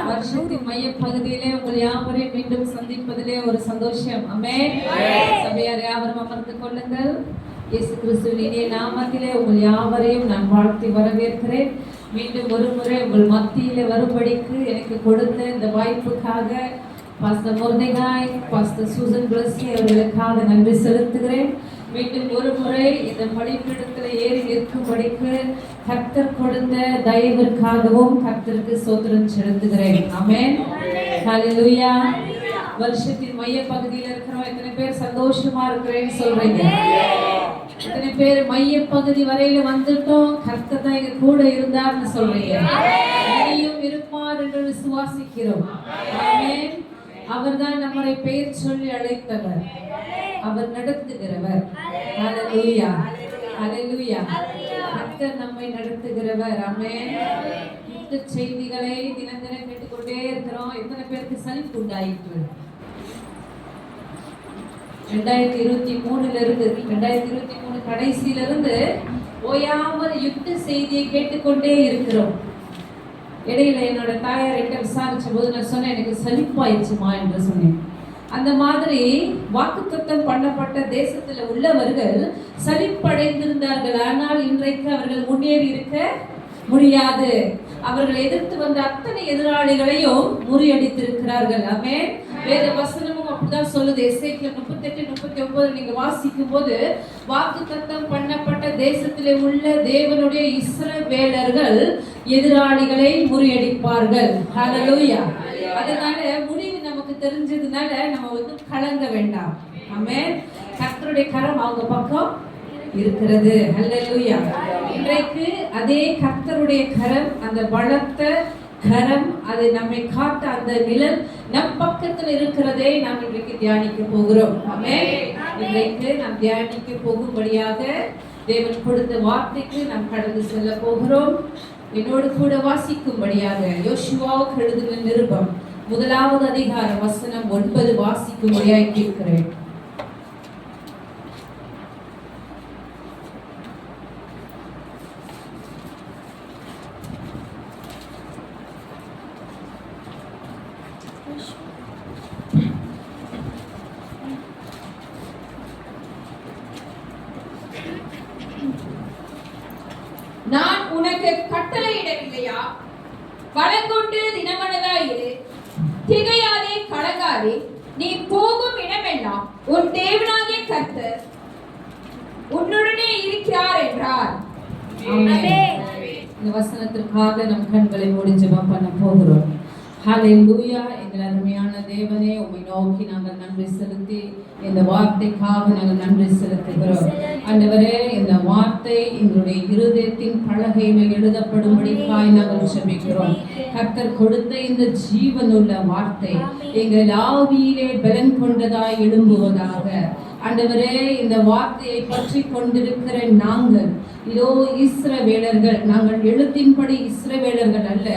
வருஷத்தின் மைய பகுதியிலே உங்கள் யாவரையும் மீண்டும் சந்திப்பதிலே ஒரு சந்தோஷம். ஆமென். சபையார் யாவரும் அமர்ந்து கொள்ளுங்கள். இயேசு கிறிஸ்துவின் இனிய நாமத்திலே உங்கள் யாவரையும் நான் வாழ்த்தி வரவேற்கிறேன். மீண்டும் ஒரு முறை உங்கள் மத்தியிலே வரும்படிக்கு எனக்கு கொடுத்த இந்த வாய்ப்புக்காக பாஸ்டர் மொர்தெகாய், பாஸ்டர் சூசன் பிளஸி அவர்களுக்காக நன்றி செலுத்துகிறேன். மீண்டும் ஒரு முறை இந்த பலிபீடத்தில் ஏறி நிற்கும்படிக்கு கர்த்தர் கொடுத்த தயவிற்காகவும் கர்த்தருக்கு ஸ்தோத்திரம் செலுத்துகிறேன். ஆமென். ஹல்லேலூயா. வருஷத்தின் மைய பகுதியில் இருக்கிறோம். எத்தனை பேர் சந்தோஷமா இருக்கிறேன்னு சொல்றீங்க? எத்தனை பேர் மைய பகுதி வரையில வந்துட்டோம், கர்த்தர் தான் எங்க கூட இருந்தார்னு சொல்றீங்க? இனியும் இருப்பார் என்று விசுவாசிக்கிறோம். ஆமென். அவர்தான் நம்மை பெயர் சொல்லி அழைத்தவர், அவர் நடத்துகிறவர். ஹல்லேலூயா, ஹல்லேலூயா. கர்த்தர் நம்மை நடத்துகிறவர். ஆமென். இந்த செய்திகளை தினம் தினம் கேட்டுக்கொண்டே இருக்கிறோம். எத்தனை பேருக்கு சலிப்பு உண்டாயிற்று? 2023 கடைசியிலிருந்து ஓயாமல் யுத்த செய்தியை கேட்டுக்கொண்டே இருக்கிறோம். இடையில என்னோட தாயார் கிட்ட விசாரிச்ச போது நான் சொன்னேன், எனக்கு சலிப்பாயிடுச்சுமா என்று சொன்னேன். அந்த மாதிரி வாக்குத்தத்தம் பண்ணப்பட்ட தேசத்துல உள்ளவர்கள் சலிப்படைந்திருந்தார்கள். ஆனால் இன்றைக்கு அவர்கள் முன்னேறி இருக்க முடியாது. அவர்கள் எதிர்த்து வந்த அத்தனை எதிராளிகளையும் முறியடித்திருக்கிறார்கள். ஆமென். வேத வசனமும் அப்படிதான் சொல்லுது. எசேக்கியேல் 38-39 நீங்க வாசிக்கும் போது வாக்குத்தத்தம் பண்ணப்பட்ட தேசத்திலே உள்ள தேவனுடைய இஸ்ரவேலர்கள் எதிராளிகளை முறியடிப்பார்கள். ஹல்லேலூயா. அதனால முடிவு நமக்கு தெரிஞ்சதுனால நம்ம வந்து கலங்க வேண்டாம். ஆமென். கர்த்தருடைய கரம் அவங்க பக்கம் இருக்கிறது. ஹல்லேலூயா. இன்றைக்கு அதே கர்த்தருடைய கரம், அந்த பலத்த கரம், அது நம்மை காத்த அந்த நிழல் நம் பக்கத்தில் இருக்கிறதே நாம் இன்றைக்கு தியானிக்க போகிறோம். ஆமென். இன்றைக்கு நாம் தியானிக்க போகும்படியாக தேவன் கொடுத்த வார்த்தைக்கு நாம் கடந்து செல்ல போகிறோம். என்னோடு கூட வாசிக்கும்படியாக யோசுவாவுக்கு எழுதின நிருபம் 1வது அதிகாரம் வசனம் 9 வாசிக்கும்படியாக கேட்கிறேன். நான் உனக்கு கட்டளையிடவில்லையா? பலங்கொண்டு தினமனதாயிரு, திகையாதே, கலங்காதே. நீ போகும் இடமெல்லாம் உன் தேவனாகிய கர்த்தர் உன்னுடனே இருக்கிறார் என்றார். இந்த வசனத்திற்காக நம் கண்களை மூடி ஜெபம் பண்ண போகிறோம். ஹல்லேலூயா. எங்கள் அருமையான தேவனே, உம்மை நோக்கி நாங்கள் நன்றி செலுத்தி இந்த வார்த்தைக்காக நாங்கள் நன்றி செலுத்துகிறோம். ஆண்டவரே, இந்த வார்த்தை எங்களுடைய இருதயத்தின் பலகையில எழுதப்படும்படிக்காய் நாங்கள் ஜெபிக்கிறோம். கர்த்தர் கொடுத்த இந்த ஜீவனுள்ள வார்த்தை எங்கள் ஆவியிலே பலன் கொண்டதாய் எழும்புவதாக. ஆண்டவரே, இந்த வார்த்தையை பற்றி கொண்டிருக்கிற நாங்கள் இதோ இஸ்ரவேலர்கள். நாங்கள் எழுத்தின்படி இஸ்ரவேலர்கள் அல்ல,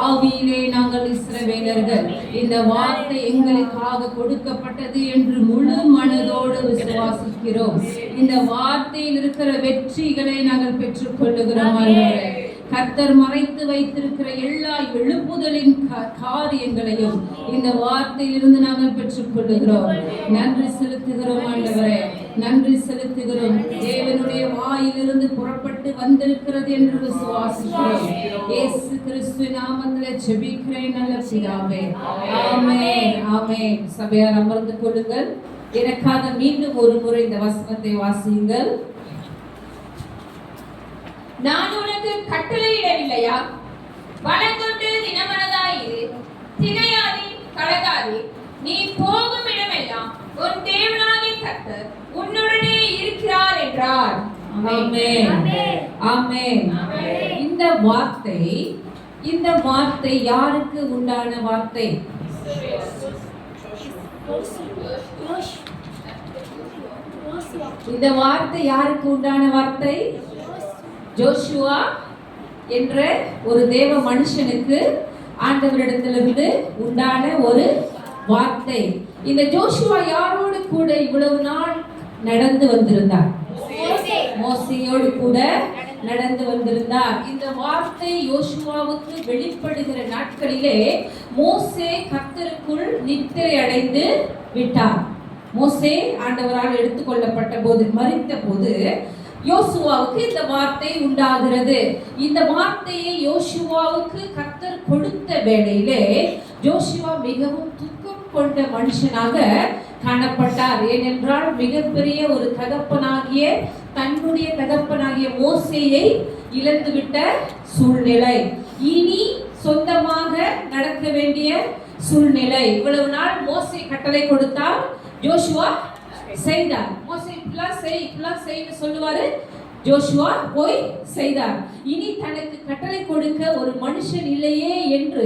ஆவியிலே நாங்கள் இஸ்ரவேலர்கள். இந்த வார்த்தை எங்களுக்காக கொடுக்கப்பட்டது என்று முழு மனதோடு விசுவாசிக்கிறோம். இந்த வார்த்தையில் இருக்கிற வெற்றிகளை நாங்கள் பெற்றுக் கொள்ளுகிறோம். கர்த்தர் மறைத்து வைத்திருக்கிற எல்லா எழுப்புதலின் காரியங்களையும் இந்த வார்த்தையிலிருந்து நாங்கள் பெற்றுக் கொள்ளுகிறோம். நன்றி செலுத்துகிறோம் ஆண்டவரே, நன்றி செலுத்துகிறோம். தேவனுடைய வாயிலிருந்து புறப்பட்டு வந்திருக்கிறது என்று விசுவாசிக்கிறோம். இயேசு கிறிஸ்து நாமத்திலே ஜெபிக்கிறேன் நல்ல பிதாவே. ஆமென், ஆமென். சபையார் அமர்ந்து கொள்ளுங்கள். எனக்காக மீண்டும் ஒரு முறை இந்த வசனத்தை வாசியுங்கள். நான் உனக்கு கட்டளையிடவில்லையா? பலங்கொண்டு தினமனதாயிரு, திகையாதே, கலங்காதே. நீ போகும் இடமெல்லாம் உன் தேவனாகிய கர்த்தர் உன்னுடனே இருக்கிறார் என்றார். ஆமென், ஆமென். இந்த வார்த்தை யாருக்கு உண்டான வார்த்தை? இந்த வார்த்தை யாருக்கு உண்டான வார்த்தை? ஜோஷுவா என்ற ஒரு தேவ மனுஷனுக்கு ஆண்டவரிடத்திலிருந்து உண்டான ஒரு வார்த்தை. இந்த ஜோஷுவா யாரோடு கூட இவ்வளவு நாள் நடந்து வந்திருந்தார்? மோசேயோடு கூட நடந்து வந்திருந்தார். இந்த வார்த்தை யோசுவாவுக்கு வெளிப்படுகிற நாட்களிலே மோசே கர்த்தருக்குள் நித்திரை அடைந்து விட்டார். மோசே ஆண்டவரால் எடுத்துக்கொள்ளப்பட்ட போது, மரித்த போது யோசுவாவுக்கு இந்த வார்த்தை உண்டாகிறது. இந்த வார்த்தையை யோசுவாவுக்கு கர்த்தர் கொடுத்த வேளையிலே யோசுவா மிகவும் துக்கம் கொண்ட மனுஷனாக காணப்பட்டார். ஏனென்றால் மிகப்பெரிய ஒரு தகப்பனாகிய, தன்னுடைய தகப்பனாகிய மோசேயை இழந்துவிட்ட சூழ்நிலை, இனி சொந்தமாக நடக்க வேண்டிய சூழ்நிலை. இவ்வளவு நாள் மோசே கட்டளை கொடுத்தார், யோசுவா செய்தார். மோசே இப்படிலாம் செய்ன்னு சொல்லுவாரு, யோசுவா போய் செய்தார். இனி தனக்கு கட்டளை கொடுக்க ஒரு மனுஷன் இல்லையே என்று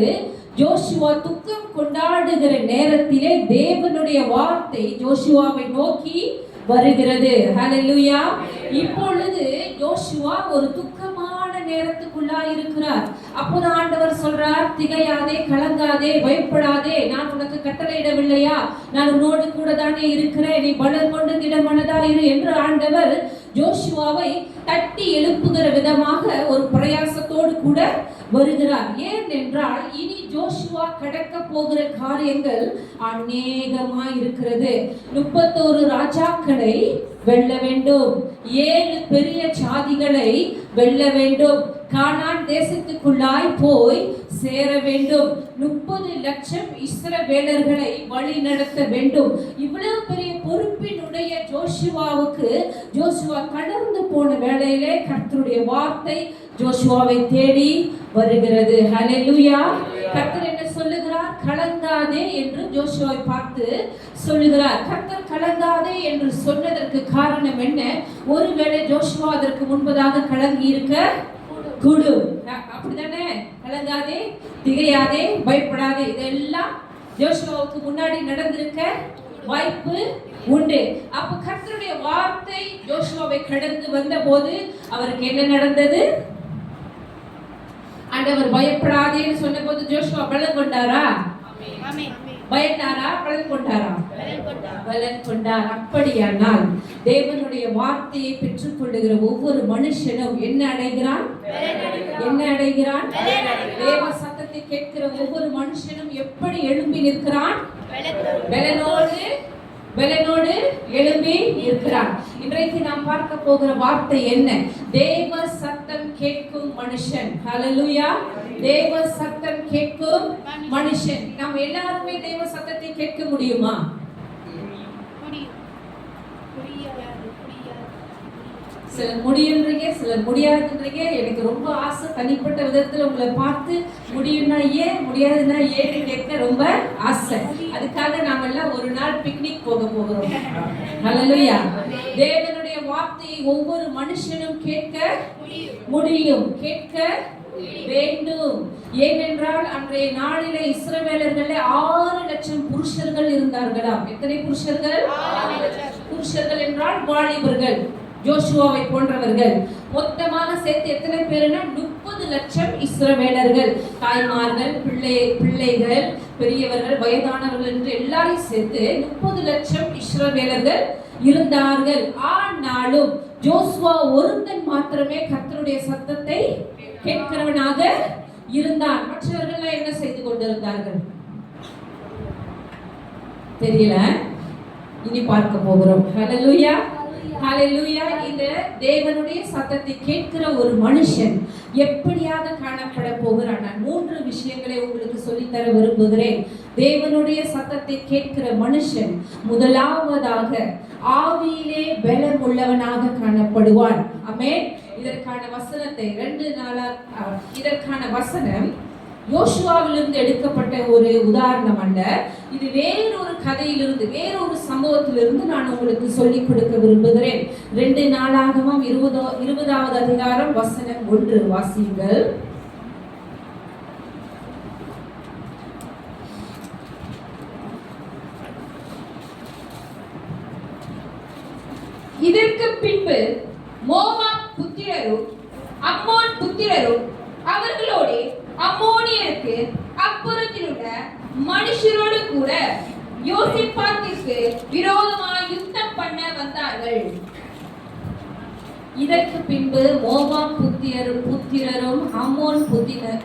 யோசுவா துக்கம் கொண்டாடுகிற நேரத்திலே தேவனுடைய வார்த்தை யோசுவாவை நோக்கி வருகிறது. ஹல்லேலூயா. இப்பொழுது யோசுவா ஒரு துக்கமான நேரத்துக்குள்ளாய் இருக்கிறார். அப்போது ஆண்டவர் சொல்றார், திகையாதே, கலங்காதே, பயப்படாதே, நான் உனக்கு கட்டளையிடவில்லையா? நான் உன்னோடு கூட தானே இருக்கிறேன், நீ பலம் கொண்டு திடமனதாயிரு என்று ஆண்டவர் யோசுவாவை தட்டி எழுப்புகிற விதமாக ஒரு பிரயாசத்தோடு கூட வருகிறார். ஏனென்றால் இனி யோசுவா கடக்க போகிற காரியங்கள் அநேகமாய் இருக்கிறது. 31 ராஜாக்களை வெல்ல வேண்டும், 7 பெரிய சாதிகளை வெல்ல வேண்டும், கானான் தேசத்துக்குள்ளாய் போய் சேர வேண்டும், 30 லட்சம் இஸ்ரவேலர்களை வழி நடத்த வேண்டும். இவ்வளவு பெரிய பொறுப்பினுடைய யோசுவா கடந்து போன வேளையிலே கர்த்தருடைய வார்த்தை யோசுவாவை தேடி வருகிறது. ஹல்லேலூயா. கர்த்தர் என்ன சொல்லுகிறார்? கலங்காதே என்று யோசுவாவை பார்த்து சொல்லுகிறார். கர்த்தர் கலங்காதே என்று சொன்னதற்கு காரணம் என்ன? ஒருவேளை யோசுவா அதற்கு முன்பதாக கலங்கி இருக்க கூடும். அப்படிதானே? கலங்காதே, திகையாதே, பயப்படாதே, இதெல்லாம் யோசுவாவுக்கு முன்னாடி நடந்திருக்க வாய்ப்பு உண்டு. அப்ப கர்த்தருடைய வார்த்தை யோசுவாவை கடந்து வந்த போது அவருக்கு என்ன நடந்தது? ஆண்டவர் பயப்படாதேன்னு சொன்ன போது யோசுவா பலம் கொண்டாரா? பயந்தாரா? பலன் கொண்டாரா? பலன் கொண்டார். அப்படியானால் தேவனுடைய வார்த்தையை பெற்றுக் கொள்ளுகிற ஒவ்வொரு மனுஷனும் என்ன அடைகிறான்? என்ன அடைகிறான்? தேவ சத்தத்தை கேட்கிற ஒவ்வொரு மனுஷனும் எப்படி எழும்பி நிற்கிறான்? பலனோடு எழும்பி இருக்கிறான். இன்றைக்கு நாம் பார்க்க போகிற வார்த்தை என்ன? தேவ சத்தம் கேட்கும் மனுஷன். ஹல்லேலூயா. தேவ சத்தம் கேட்கும் மனுஷன். நாம் எல்லாருமே தேவ சத்தத்தை கேட்க முடியுமா? சிலர் முடியுன்றீங்க, சிலர் முடியாதுன்றீங்க. எனக்கு ரொம்ப ஆசை, தனிப்பட்ட விதத்துல உங்களை பார்த்து முடியும்னா ஏன், முடியாதுன்னா ஏன்னு கேட்க ரொம்ப ஆசை. அதுக்காக நாம எல்லாம் ஒரு நாள் பிக்னிக் போக போகிறோம். ஹல்லேலூயா. தேவனுடைய வார்த்தையை ஒவ்வொரு மனுஷனும் கேட்க முடியும், கேட்க வேண்டும். ஏனென்றால் அன்றைய நாளிலே இஸ்ரவேலர்களே 6 லட்சம் புருஷர்கள் இருந்தார்களாம். எத்தனை புருஷர்கள்? 6 லட்சம். புருஷர்கள் என்றால் வாலிபர்கள், யோசுவாவை போன்றவர்கள். மொத்தமாக சேர்த்து எத்தனை பேருன்னா 30 லட்சம் இஸ்ரவேலர்கள். தாய்மார்கள், பிள்ளைகள், பெரியவர்கள், வயதானவர்கள் என்று எல்லாரையும் சேர்த்து 30 லட்சம் இஸ்ரவேலர்கள் இருந்தார்கள். ஆனாலும் யோசுவா ஒருத்தன் மாத்திரமே கர்த்தருடைய சத்தத்தை கேட்கிறவனாக இருந்தான். மற்றவர்கள் என்ன செய்து கொண்டிருந்தார்கள் தெரியல. இனி பார்க்க போகிறோம். ஹல்லேலூயா. ஹல்லேலூயா. இந்த தேவனுடைய சத்தத்தை கேட்கிற ஒரு மனுஷன் எப்படியாக காணப்பட போகிறான்? நான் 3 விஷயங்களை உங்களுக்கு சொல்லித்தர விரும்புகிறேன். தேவனுடைய சத்தத்தை கேட்கிற மனுஷன் முதலாவதாக ஆவியிலே பலம் உள்ளவனாக காணப்படுவான். ஆமென். இதற்கான வசனத்தை இதற்கான வசனம் யோசுவாவிலிருந்து எடுக்கப்பட்ட ஒரு உதாரணம் அல்ல. இது வேறொரு கதையிலிருந்து, வேறொரு சம்பவத்திலிருந்து நான் உங்களுக்கு சொல்லிக் கொடுக்க விரும்புகிறேன். 2 நாளாகமம் 20வது அதிகாரம் வசனம் 1 வாசியுங்கள். இதற்கு பின்பு மோவாப் புத்திரரும் அம்மோன் புத்திரரும் அவர்களோடு அம்மோனியருக்கு அப்புறத்தில் உள்ள மனுஷரோடு கூட யோசிப்பாத்திற்கு விரோதமாய் யுத்தம் பண்ண வந்தார்கள். இதற்கு பின்பு மோவாப் புத்திரரும் அம்மோன்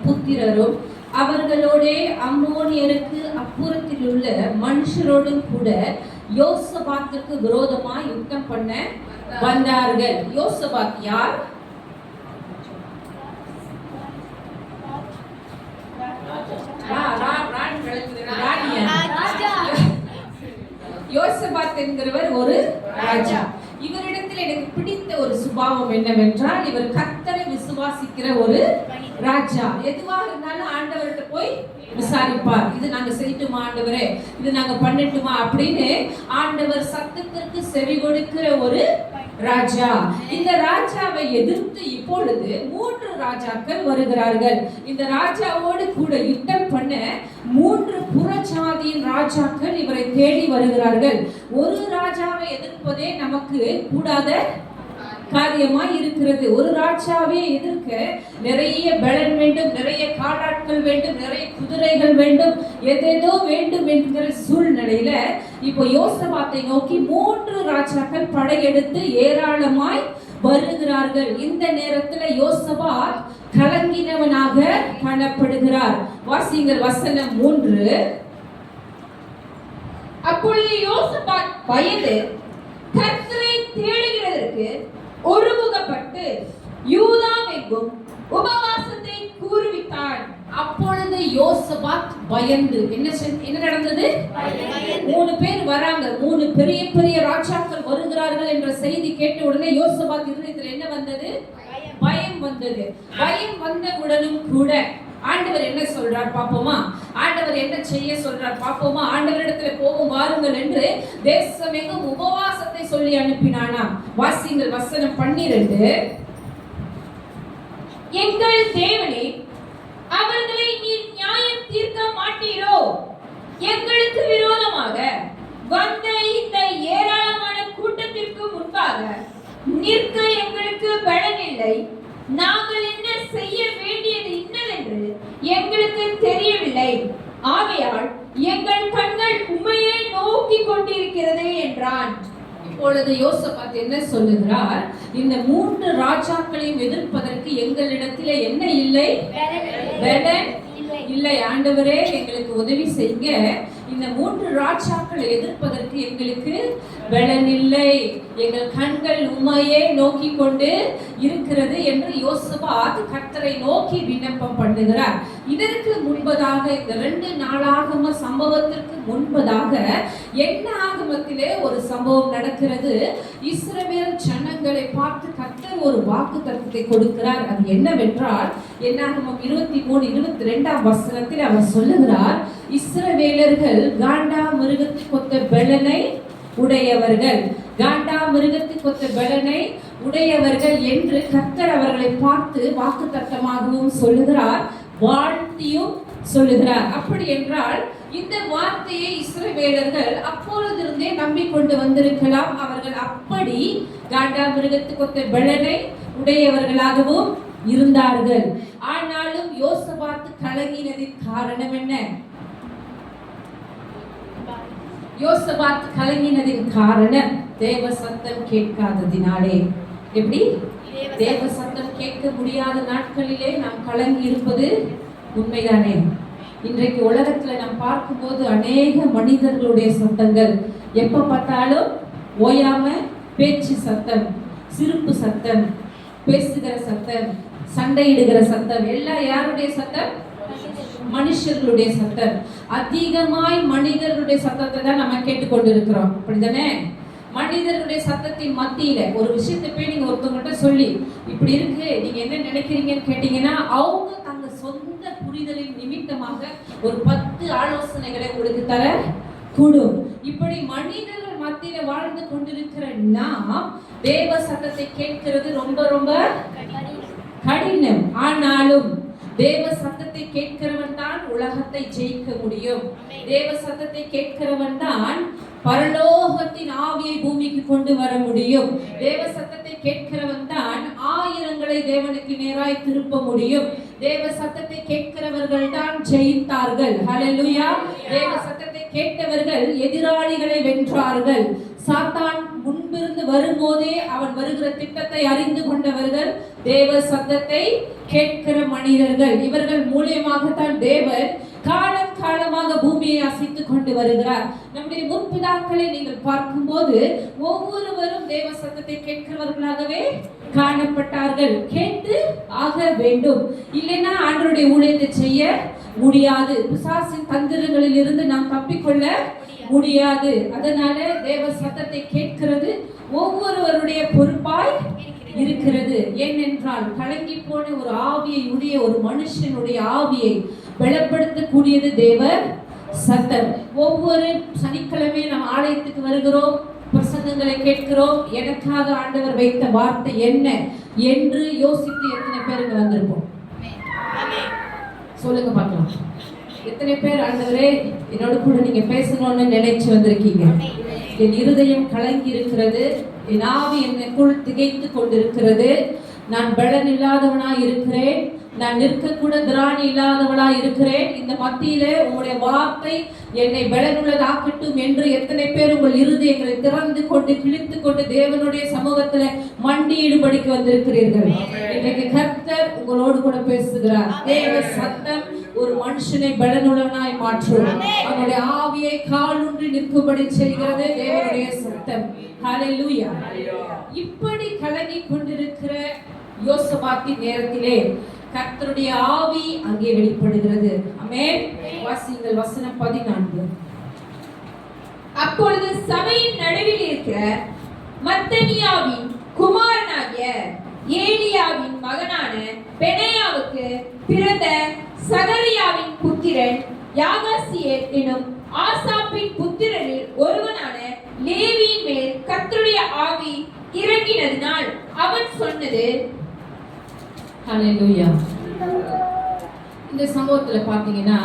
புத்திரரும் அவர்களோடே அம்மோனியருக்கு அப்புறத்தில் உள்ள மனுஷரோடும் கூட யோசபாத்துக்கு விரோதமாய் யுத்தம் பண்ண வந்தார்கள். யோசபாத் யார்? யோசபாத் என்கிறவர் ஒரு ராஜா. இவரிடத்தில் எனக்கு பிடித்த ஒரு சுபாவம் என்னவென்றால், இவர் கர்த்தரை விசுவாசிக்கிற ஒரு ராஜா. எதுவாக இருந்தாலும் ஆண்டவர்கிட்ட போய் விசாரிப்பார். இது நாங்க செய்யட்டுமா ஆண்டவரே, இது நாங்க பண்ணட்டுமா அப்படின்னு ஆண்டவர் சத்தத்திற்கு செவி கொடுக்கிற ஒரு ராஜா. இந்த ராஜாவை எதிர்த்து இப்பொழுது 3 ராஜாக்கள் வருகிறார்கள். இந்த ராஜாவோடு கூட யுத்தம் பண்ண 3 புறஜாதியின் ராஜாக்கள் இவரை தேடி வருகிறார்கள். ஒரு ராஜாவை எதிர்ப்பதே நமக்கு கூடாத காரியமாய் இருக்கிறது. ஒரு ராஜாவே எதிர்க்க நிறைய பலன் வேண்டும், நிறைய காலாட்கள் வேண்டும், நிறைய குதிரைகள் வேண்டும், எதேதோ வேண்டும் என்கிற சூழ்நிலையில இப்போ யோசபாத்தை நோக்கி 3 ராஜாக்கள் படையெடுத்து ஏராளமாய் வருகிறார்கள். இந்த நேரத்துல யோசபாத் கலங்கினவனாக காணப்படுகிறார். வாசிங்கள் வசனம் 3. அப்பொழுது யோசபாத் பயந்து கர்த்தரை தேடுகிறதற்கு ஒருமுகப்பட்டு யூதாவெங்கும் உபவாசத்தை கூறுவித்தான். அப்பொழுது யோசபாத் பயந்து என்ன நடந்தது? 3 பேர் வராங்க, 3 பெரிய பெரிய ராஜாக்கள் வருகிறார்கள் என்ற செய்தி கேட்ட உடனே யோசபாத் இருதயத்தில் என்ன வந்தது? பயம் வந்தது. பயம் வந்த உடனும் கூட ஆண்டவர் என்ன சொல்றார் பாப்போமா, ஆண்டவர் என்ன செய்ய சொல்றார் பாப்போமா, ஆண்டவரிடத்துல போவோம் வாருங்கள் என்று தேசமெங்கும் உபவாசத்தை சொல்லி அனுப்பினானாம். வாசிங்கள் வசனம் 12. எங்கள் தேவனே, அவர்களை நீர் நியாயம் தீர்க்க மாட்டீரோ? எங்களுக்கு விரோதமாக வந்த இந்த ஏராளமான கூட்டத்திற்கு முன்பாக நிற்க எங்களுக்கு பலன் இல்லை. நாங்கள் என்ன செய்ய வேண்டியது இன்னதென்று எங்களுக்கு தெரியவில்லை. ஆகையால் எங்கள் கண்கள் உம்மையே நோக்கி கொண்டிருக்கிறது என்றான். இப்பொழுது யோசபாத் என்ன சொல்லுகிறார்? இந்த 3 ராஜாக்களையும் எதிர்ப்பதற்கு எங்களிடத்திலே என்ன இல்லை? பலன் இல்லை. ஆண்டவரே எங்களுக்கு உதவி செய்யுங்க. இந்த 3 ராஜாக்களை எதிர்ப்பதற்கு எங்களுக்கு பலன் இல்லை. எங்கள் கண்கள் உம்மையே நோக்கி கொண்டு இருக்கிறது என்று யோசபாத் கர்த்தரை நோக்கி விண்ணப்பம் பண்ணுகிறார். இதற்கு முன்பதாக இந்த 2 நாளாகம சம்பவத்திற்கு முன்பதாக எண்ணாகமத்திலே ஒரு சம்பவம் நடக்கிறது. இஸ்ரவேல் ஜனங்களை பார்த்து கர்த்தர் ஒரு வாக்குத்தத்தத்தை கொடுக்கிறார். அது என்னவென்றால், எண்ணாகமம் 23:22 வசனத்தில் அவர் சொல்லுகிறார், இஸ்ரவேலர்கள் காண்டா மிருகத்துக்கு ஒத்த பெலனை உடையவர்கள், காண்டா மிருகத்துக்கு ஒத்த பெலனை உடையவர்கள் என்று கர்த்தர் அவர்களை பார்த்து வாக்குத்தத்தமாகவும் சொல்லுகிறார், வாழ்த்தியும் சொல்லுகிறார். அப்படி என்றால் இந்த வார்த்தையை இஸ்ரவேலர்கள் அப்பொழுதிருந்தே நம்பிக்கொண்டு வந்திருக்கலாம். அவர்கள் அப்படி காண்டா மிருகத்துக்கு ஒத்த பெலனை உடையவர்களாகவும் இருந்தார்கள். ஆனாலும் யோசபாத் கலங்கினதின் காரணம் என்ன? யோசபாத் கலங்கினதின் காரணம் தேவ சத்தம் கேட்காததினாலே. எப்படி? தேவ சத்தம் கேட்க முடியாத நாட்களிலே நாம் கலங்கி இருப்பது உண்மைதானே? இன்றைக்கு உலகத்துல நாம் பார்க்கும்போது அநேக மனிதர்களுடைய சத்தங்கள், எப்ப பார்த்தாலும் ஓயாம பேச்சு சத்தம், சிரிப்பு சத்தம், பேசுகிற சத்தம், சண்டையிடுகிற சத்தம், எல்லாம் யாருடைய சத்தம்? மனுஷர்களுடைய சத்தம். அதிகமாய் மனிதர்களுடைய சத்தத்தை தான் நம்ம கேட்டுக்கொண்டிருக்கிறோம். அப்படிதானே? மனிதர்களுடைய சத்தத்தின் மத்தியில ஒரு விஷயத்தை போய் நீங்க ஒருத்தவங்ககிட்ட சொல்லி இப்படி இருக்கு, நீங்க என்ன நினைக்கிறீங்கன்னு கேட்டீங்கன்னா, அவங்க தங்க சொந்த புரிதலின் நிமித்தமாக ஒரு 10 ஆலோசனைகளை உங்களுக்கு தர கூடும். இப்படி மனிதர்கள் மத்தியில வாழ்ந்து கொண்டிருக்கிற நாம் தேவ சத்தத்தை கேட்கிறது ரொம்ப ரொம்ப கடினம். ஆனாலும் தேவ சத்தத்தை கேட்கிறவன் தான் உலகத்தை ஜெயிக்க முடியும். தேவ சத்தத்தை கேட்கிறவன் தான் பரலோகத்தின் ஆவியை பூமிக்கு கொண்டு வர முடியும். தேவ சத்தத்தை கேட்கிறவன் தான் ஆயிரங்களை தேவனுக்கு நேராய் திருப்ப முடியும். தேவ சத்தத்தை கேட்கிறவர்கள் தான் ஜெயித்தார்கள். ஹல்லேலூயா. தேவ சத்தத்தை கேட்டவர்கள் எதிராளிகளை வென்றார்கள். சாத்தான் முன்பிருந்து வரும்போதே அவன் வருகிற திட்டத்தை அறிந்து கொண்டவர்கள் தேவ சத்தத்தை கேட்கிற மனிதர்கள். இவர்கள் மூலியமாகத்தான் தேவன் காலம் காலமாக பூமியை அசைத்துக் கொண்டு வருகிறார். நம்முடைய முற்பிதாக்களை நீங்கள் பார்க்கும்போது ஒவ்வொருவரும் தேவ சத்தத்தை கேட்கிறவர்களாகவே காணப்பட்டார்கள். கேட்டு ஆக வேண்டும், இல்லைன்னா ஆண்டவருடைய ஊழியத்தை செய்ய முடியாது. பிசாசின் தந்திரங்களில் இருந்து நாம் தப்பிக்கொள்ள முடியாது. அதனால தேவ சத்தத்தை கேட்கிறது ஒவ்வொருவருடைய பொறுப்பாய் இருக்கிறது. ஏனென்றால் கலங்கி போன ஒரு ஆவியை உடைய ஒரு மனுஷனுடைய ஆவியை பலப்படுத்தக்கூடியது தேவ சத்தம். ஒவ்வொரு சனிக்கிழமை நாம் ஆலயத்துக்கு வருகிறோம், பிரசங்கங்களை கேட்கிறோம். எனக்காக ஆண்டவர் வைத்த வார்த்தை என்ன என்று யோசித்து எத்தனை பேருக்கு வந்திருப்போம்? சொல்லுங்க பார்க்கலாம். எத்தனை பேர் ஆண்டவரே என்னோட கூட நீங்க பேசணும்னு நினைச்சு வந்திருக்கீங்க? என் இருதயம் கலங்கி இருக்கிறது, என் ஆவி என்னைக்குள் திகைத்து கொண்டிருக்கிறது, நான் பலன் இல்லாதவனா இருக்கிறேன், நான் நிற்கக்கூட திராணி இல்லாதவளா இருக்கிறேன். இந்த மத்தியில உங்களுடைய வார்த்தை என்னை பலனுள்ளதாக்கட்டும் என்று எத்தனை பேர் உங்கள் இருதயங்களை திறந்து கொண்டு கிழித்து கொண்டு தேவனுடைய சமூகத்துல மண்டியிடும்படிக்கு வந்திருக்கிறீர்கள்? இன்றைக்கு கர்த்தர் உங்களோடு கூட பேசுகிறார். தேவ சத்தம் ஒரு மனுஷனை பலனுள்ளவனாய் மாற்றும். அவனுடைய ஆவியை காலூன்றி நிற்கும்படி செய்கிறது தேவனுடைய சத்தம். ஹல்லேலூயா. இப்படி கலங்கி கொண்டிருக்கிற யோசபாத்தின் நேரத்திலே கர்த்தருடைய ஆவி அங்கே வெளிப்படுகிறது. ஆமென். வாசியுங்கள் வசனம் 14. அப்பொழுது சபையின் நடுவில் இருக்கிற மத்தனியாவின் குமாரனாகிய ஏலியாவின் மகனான பெனாயாவுக்கு பிறந்த சகரியாவின் புத்திரன் யாகாசியேல் எனும் ஆசாப்பின் புத்திரரில் ஒருவனான லேவியின் மேல் கர்த்தருடைய ஆவி இறங்கினதினால் அவன் சொன்னது. ஹல்லேலூயா. இந்த சம்பவத்துல பாத்தீங்கன்னா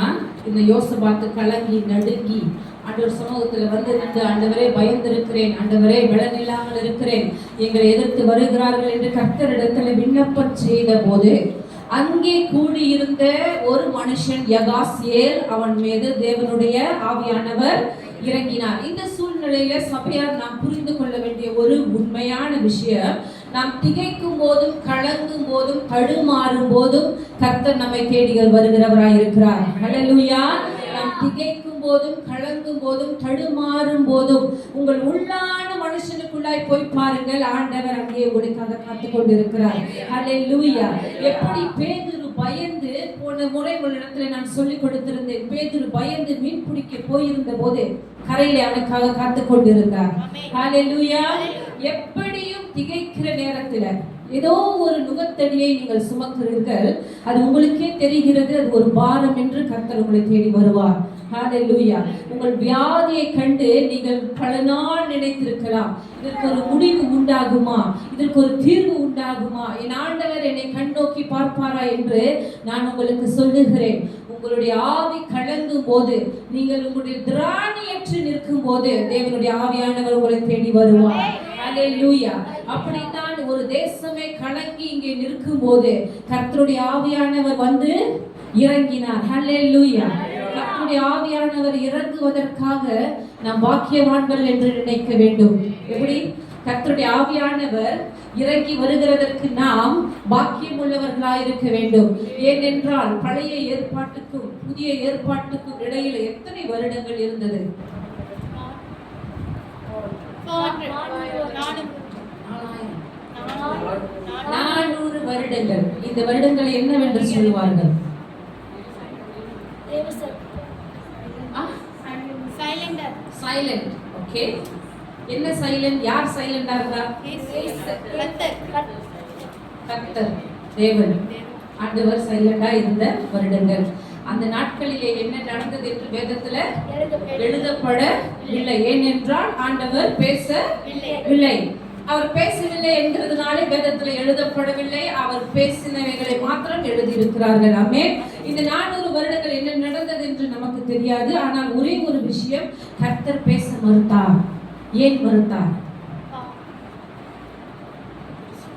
இந்த யோசபாத்து கலங்கி நடுங்கி ஆண்டவர் சமூகத்துல வந்து நின்று, ஆண்டவரே பயந்திருக்கிறேன், ஆண்டவரே பலன் இல்லாமல் இருக்கிறேன், எங்களை எதிர்த்து வருகிறார்கள் என்று கர்த்தரிடத்துல விண்ணப்பம் செய்த போது அங்கே கூடியிருந்த ஒரு மனுஷன் யகாசியேல், அவன் மீது தேவனுடைய ஆவியானவர் இறங்கினார். இந்த சூழ்நிலையில சபையார் நாம் புரிந்து கொள்ள வேண்டிய ஒரு உண்மையான விஷயம், நாம் திகைக்கும் போதும் கலங்கும் போதும் தடுமாறும் போதும் கர்த்தர் நம்மை தேடிகள் வருகிறவராய் இருக்கிறார். ஹல்லேலூயா. நாம் திகைக்கும் போதும் கலங்கும் போதும் தடுமாறும் போதும் உங்கள் உள்ளான மனுஷனுக்குள்ளாய் போய் பாருங்கள், ஆண்டவர் அங்கே உங்களுக்காக காத்து கொண்டிருக்கிறார். ஹல்லேலூயா. எப்படி பேதுரு பயந்து, போன முறை ஒரு இடத்துல நான் சொல்லி கொடுத்திருந்தேன், பேதுரு பயந்து மீன் பிடிக்க போயிருந்த போது கரையிலே அவனுக்காக காத்து கொண்டிருந்தார். ஹல்லேலூயா. எப்படியும் திகைக்கிற நேரத்துல ஏதோ ஒரு நுகத்தடியை நீங்கள் சுமக்கிறீர்கள், அது உங்களுக்கே தெரிகிறது அது ஒரு பாரம் என்று கர்த்தர் உங்களை தேடி வருவார். ஹல்லேலூயா. உங்கள் வியாதியை கண்டு நீங்கள் பல நாள் நினைத்திருக்கலாம், இதற்கு ஒரு முடிவு உண்டாகுமா, இதற்கு ஒரு தீர்வு உண்டாகுமா, என் ஆண்டவர் என்னை கண்ணோக்கி பார்ப்பாரா என்று நான் உங்களுக்கு சொல்லுகிறேன். உங்களுடைய ஆவி கலங்கும் போது, நீங்கள் உங்களுடைய திராணியற்று நிற்கும் போது தேவனுடைய ஆவியானவர் உங்களை தேடி வருவார். ஹல்லேலூயா. அப்படித்தான் ஒரு தேசமே கலங்கி இங்கே நிற்கும் போது கர்த்தருடைய ஆவியானவர் வந்து இறங்கினார். ஹல்லேலூயா. கர்த்தருடைய ஆவியானவர் இறங்குவதற்காக நாம் பாக்கியவான்கள் என்று நினைக்க வேண்டும். எப்படி? கர்த்தருடைய ஆவியானவர் இறங்கி வருகிறதற்கு நாம் பாக்கியம் உள்ளவர்களாய் இருக்க வேண்டும். ஏனென்றால் பழைய ஏற்பாட்டுக்கும் புதிய ஏற்பாட்டுக்கும் இடையில எத்தனை வருடங்கள் இருந்தது? 400 வருடங்கள். இந்த வருடங்களை என்னவென்று சொல்லுவார்கள்? சைலண்ட். ஓகே. என்ன சைலண்ட்? யார் சைலண்டா இருந்தா? கர்த்தர் தேவன் ஆண்டவர் சைலண்டா இருந்த வருடங்கள். அந்த நாட்களிலே என்ன நடந்தது என்று வேதத்துல எழுதப்படவில்லை. ஏனென்றால் ஆண்டவர் பேசவில்லை. அவர் பேசவில்லை என்கிறதுனாலே வேதத்துல எழுதப்படவில்லை. அவர் பேசினவைகளை மாத்திரம் எழுதியிருக்கிறார்கள். ஆமென். இந்த 400 வருடங்கள் என்ன நடந்தது என்று நமக்கு தெரியாது. ஆனால் ஒரே ஒரு விஷயம், கர்த்தர் பேச மறுத்தார். ஏன் மறுத்தார்?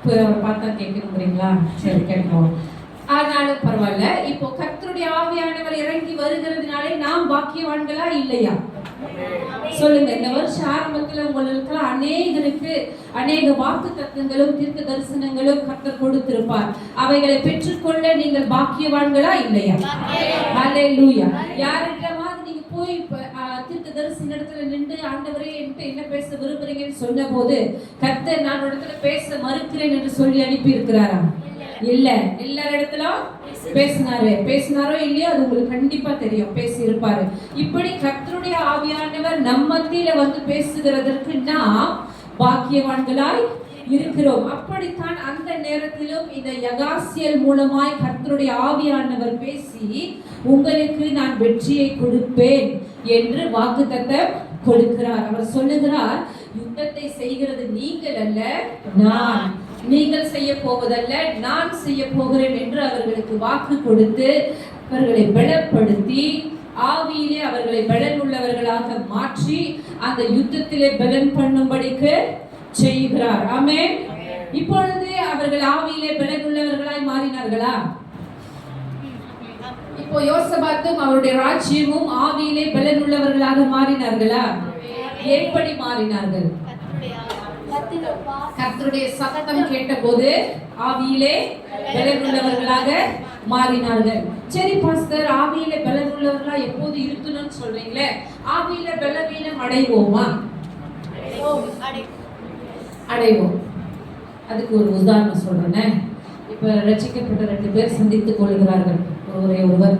அவர் பார்த்தா கேட்கணுங்கிறீங்களா? சரி, கேட்கணும். ஆனாலும் பரவாயில்ல. இப்போ கர்த்தருடைய ஆவியானவர் இறங்கி வருகிறதுனாலே நாம் பாக்கியவான்களா இல்லையா? சொல்லுங்க. இந்த வருஷ ஆரம்பத்துல உங்களுக்கு அநேகருக்கு அநேக வாக்கு தத்தங்களும் தீர்க்க தரிசனங்களும் கர்த்தர் கொடுத்திருப்பார். அவைகளை பெற்றுக்கொள்ள நீங்கள் பாக்கியவான்களா இல்லையா? ஹல்லேலூயா. யாரிடமாவது நீங்க போய் தீர்க்க தரிசன இடத்துல நின்று ஆண்டவரே என்கிட்ட என்ன பேச விரும்புறீங்கன்னு சொன்ன போது கர்த்தர் நான் இடத்துல பேச மறுக்கிறேன் என்று சொல்லி அனுப்பி இருக்கிறாரா? இல்ல. எல்லா இடத்திலும் பேசினாரோ இல்லையோ அது உங்களுக்கு கண்டிப்பா தெரியும், பேசி இருப்பாரு. இப்படி கர்த்தருடைய ஆவியானவர் நம்ம மத்தியில வந்து பேசுகிறதற்கு நாம் பாக்கியவான்களாய் இருக்கிறோம். அப்படித்தான் அந்த நேரத்திலும் இந்த யகாசியல் மூலமாய் கர்த்தருடைய ஆவியானவர் பேசி உங்களுக்கு நான் வெற்றியை கொடுப்பேன் என்று வாக்குத்தத்தம் கொடுக்கிறார். அவர் சொல்லுகிறார், யுத்தத்தை செய்கிறது நீங்கள் அல்ல நான், நீங்கள் செய்ய போவதல்ல நான் செய்ய போகிறேன் என்று அவர்களுக்கு வாக்கு கொடுத்து அவர்களை பலப்படுத்தி ஆவியிலே அவர்களை பலன் உள்ளவர்களாக மாற்றி அந்த யுத்தத்திலே பலன் பண்ணும்படிக்கு செய்கிறார். ஆமென். இப்பொழுது அவர்கள் ஆவியிலே பலன் உள்ளவர்களாய் மாறினார்களா? இப்போ யோசபாத்தும் அவருடைய ராஜ்யமும் ஆவியிலே பலன் உள்ளவர்களாக மாறினார்களா? எப்படி மாறினார்கள்? கர்த்தருடைய சத்தம் கேட்டபோது ஆவியிலே பலன் உள்ளவர்களாக மாறினார்கள். சரி பாஸ்டர், ஆவியில பலன் உள்ளவர்களா எப்போது இருக்கணும்னு சொல்றீங்களே, ஆவியில பலவீனம் அடைவோமா? அடைவோம். அதுக்கு ஒரு உதாரணம் சொல்றேனே. இப்ப ரட்சிக்கப்பட்ட 2 பேர் சந்தித்துக் கொள்கிறார்கள். ஒருவர்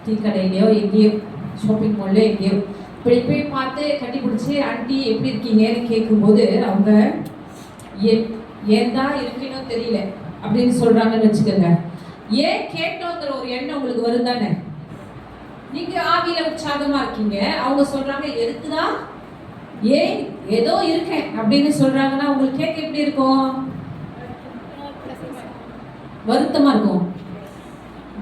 டீ கடையிலையோ எங்கேயோ ஷாப்பிங் மால்ல எங்கேயோ இப்படி போய் பார்த்து கட்டி பிடிச்சி ஆண்டி எப்படி இருக்கீங்கன்னு கேட்கும்போது அவங்க ஏன் தான் இருக்கணும் தெரியல அப்படின்னு சொல்றாங்கன்னு வச்சுக்கோங்க. ஏன் கேட்டோங்கிற ஒரு எண்ணம் உங்களுக்கு வரும் தானே? நீங்க ஆவியில உற்சாகமா இருக்கீங்க, அவங்க சொல்றாங்க எதுக்குதான் ஏன் ஏதோ இருக்கேன் அப்படின்னு சொல்றாங்கன்னா உங்களுக்கு கேட்க எப்படி இருக்கும்? வருத்தமா இருக்கும்,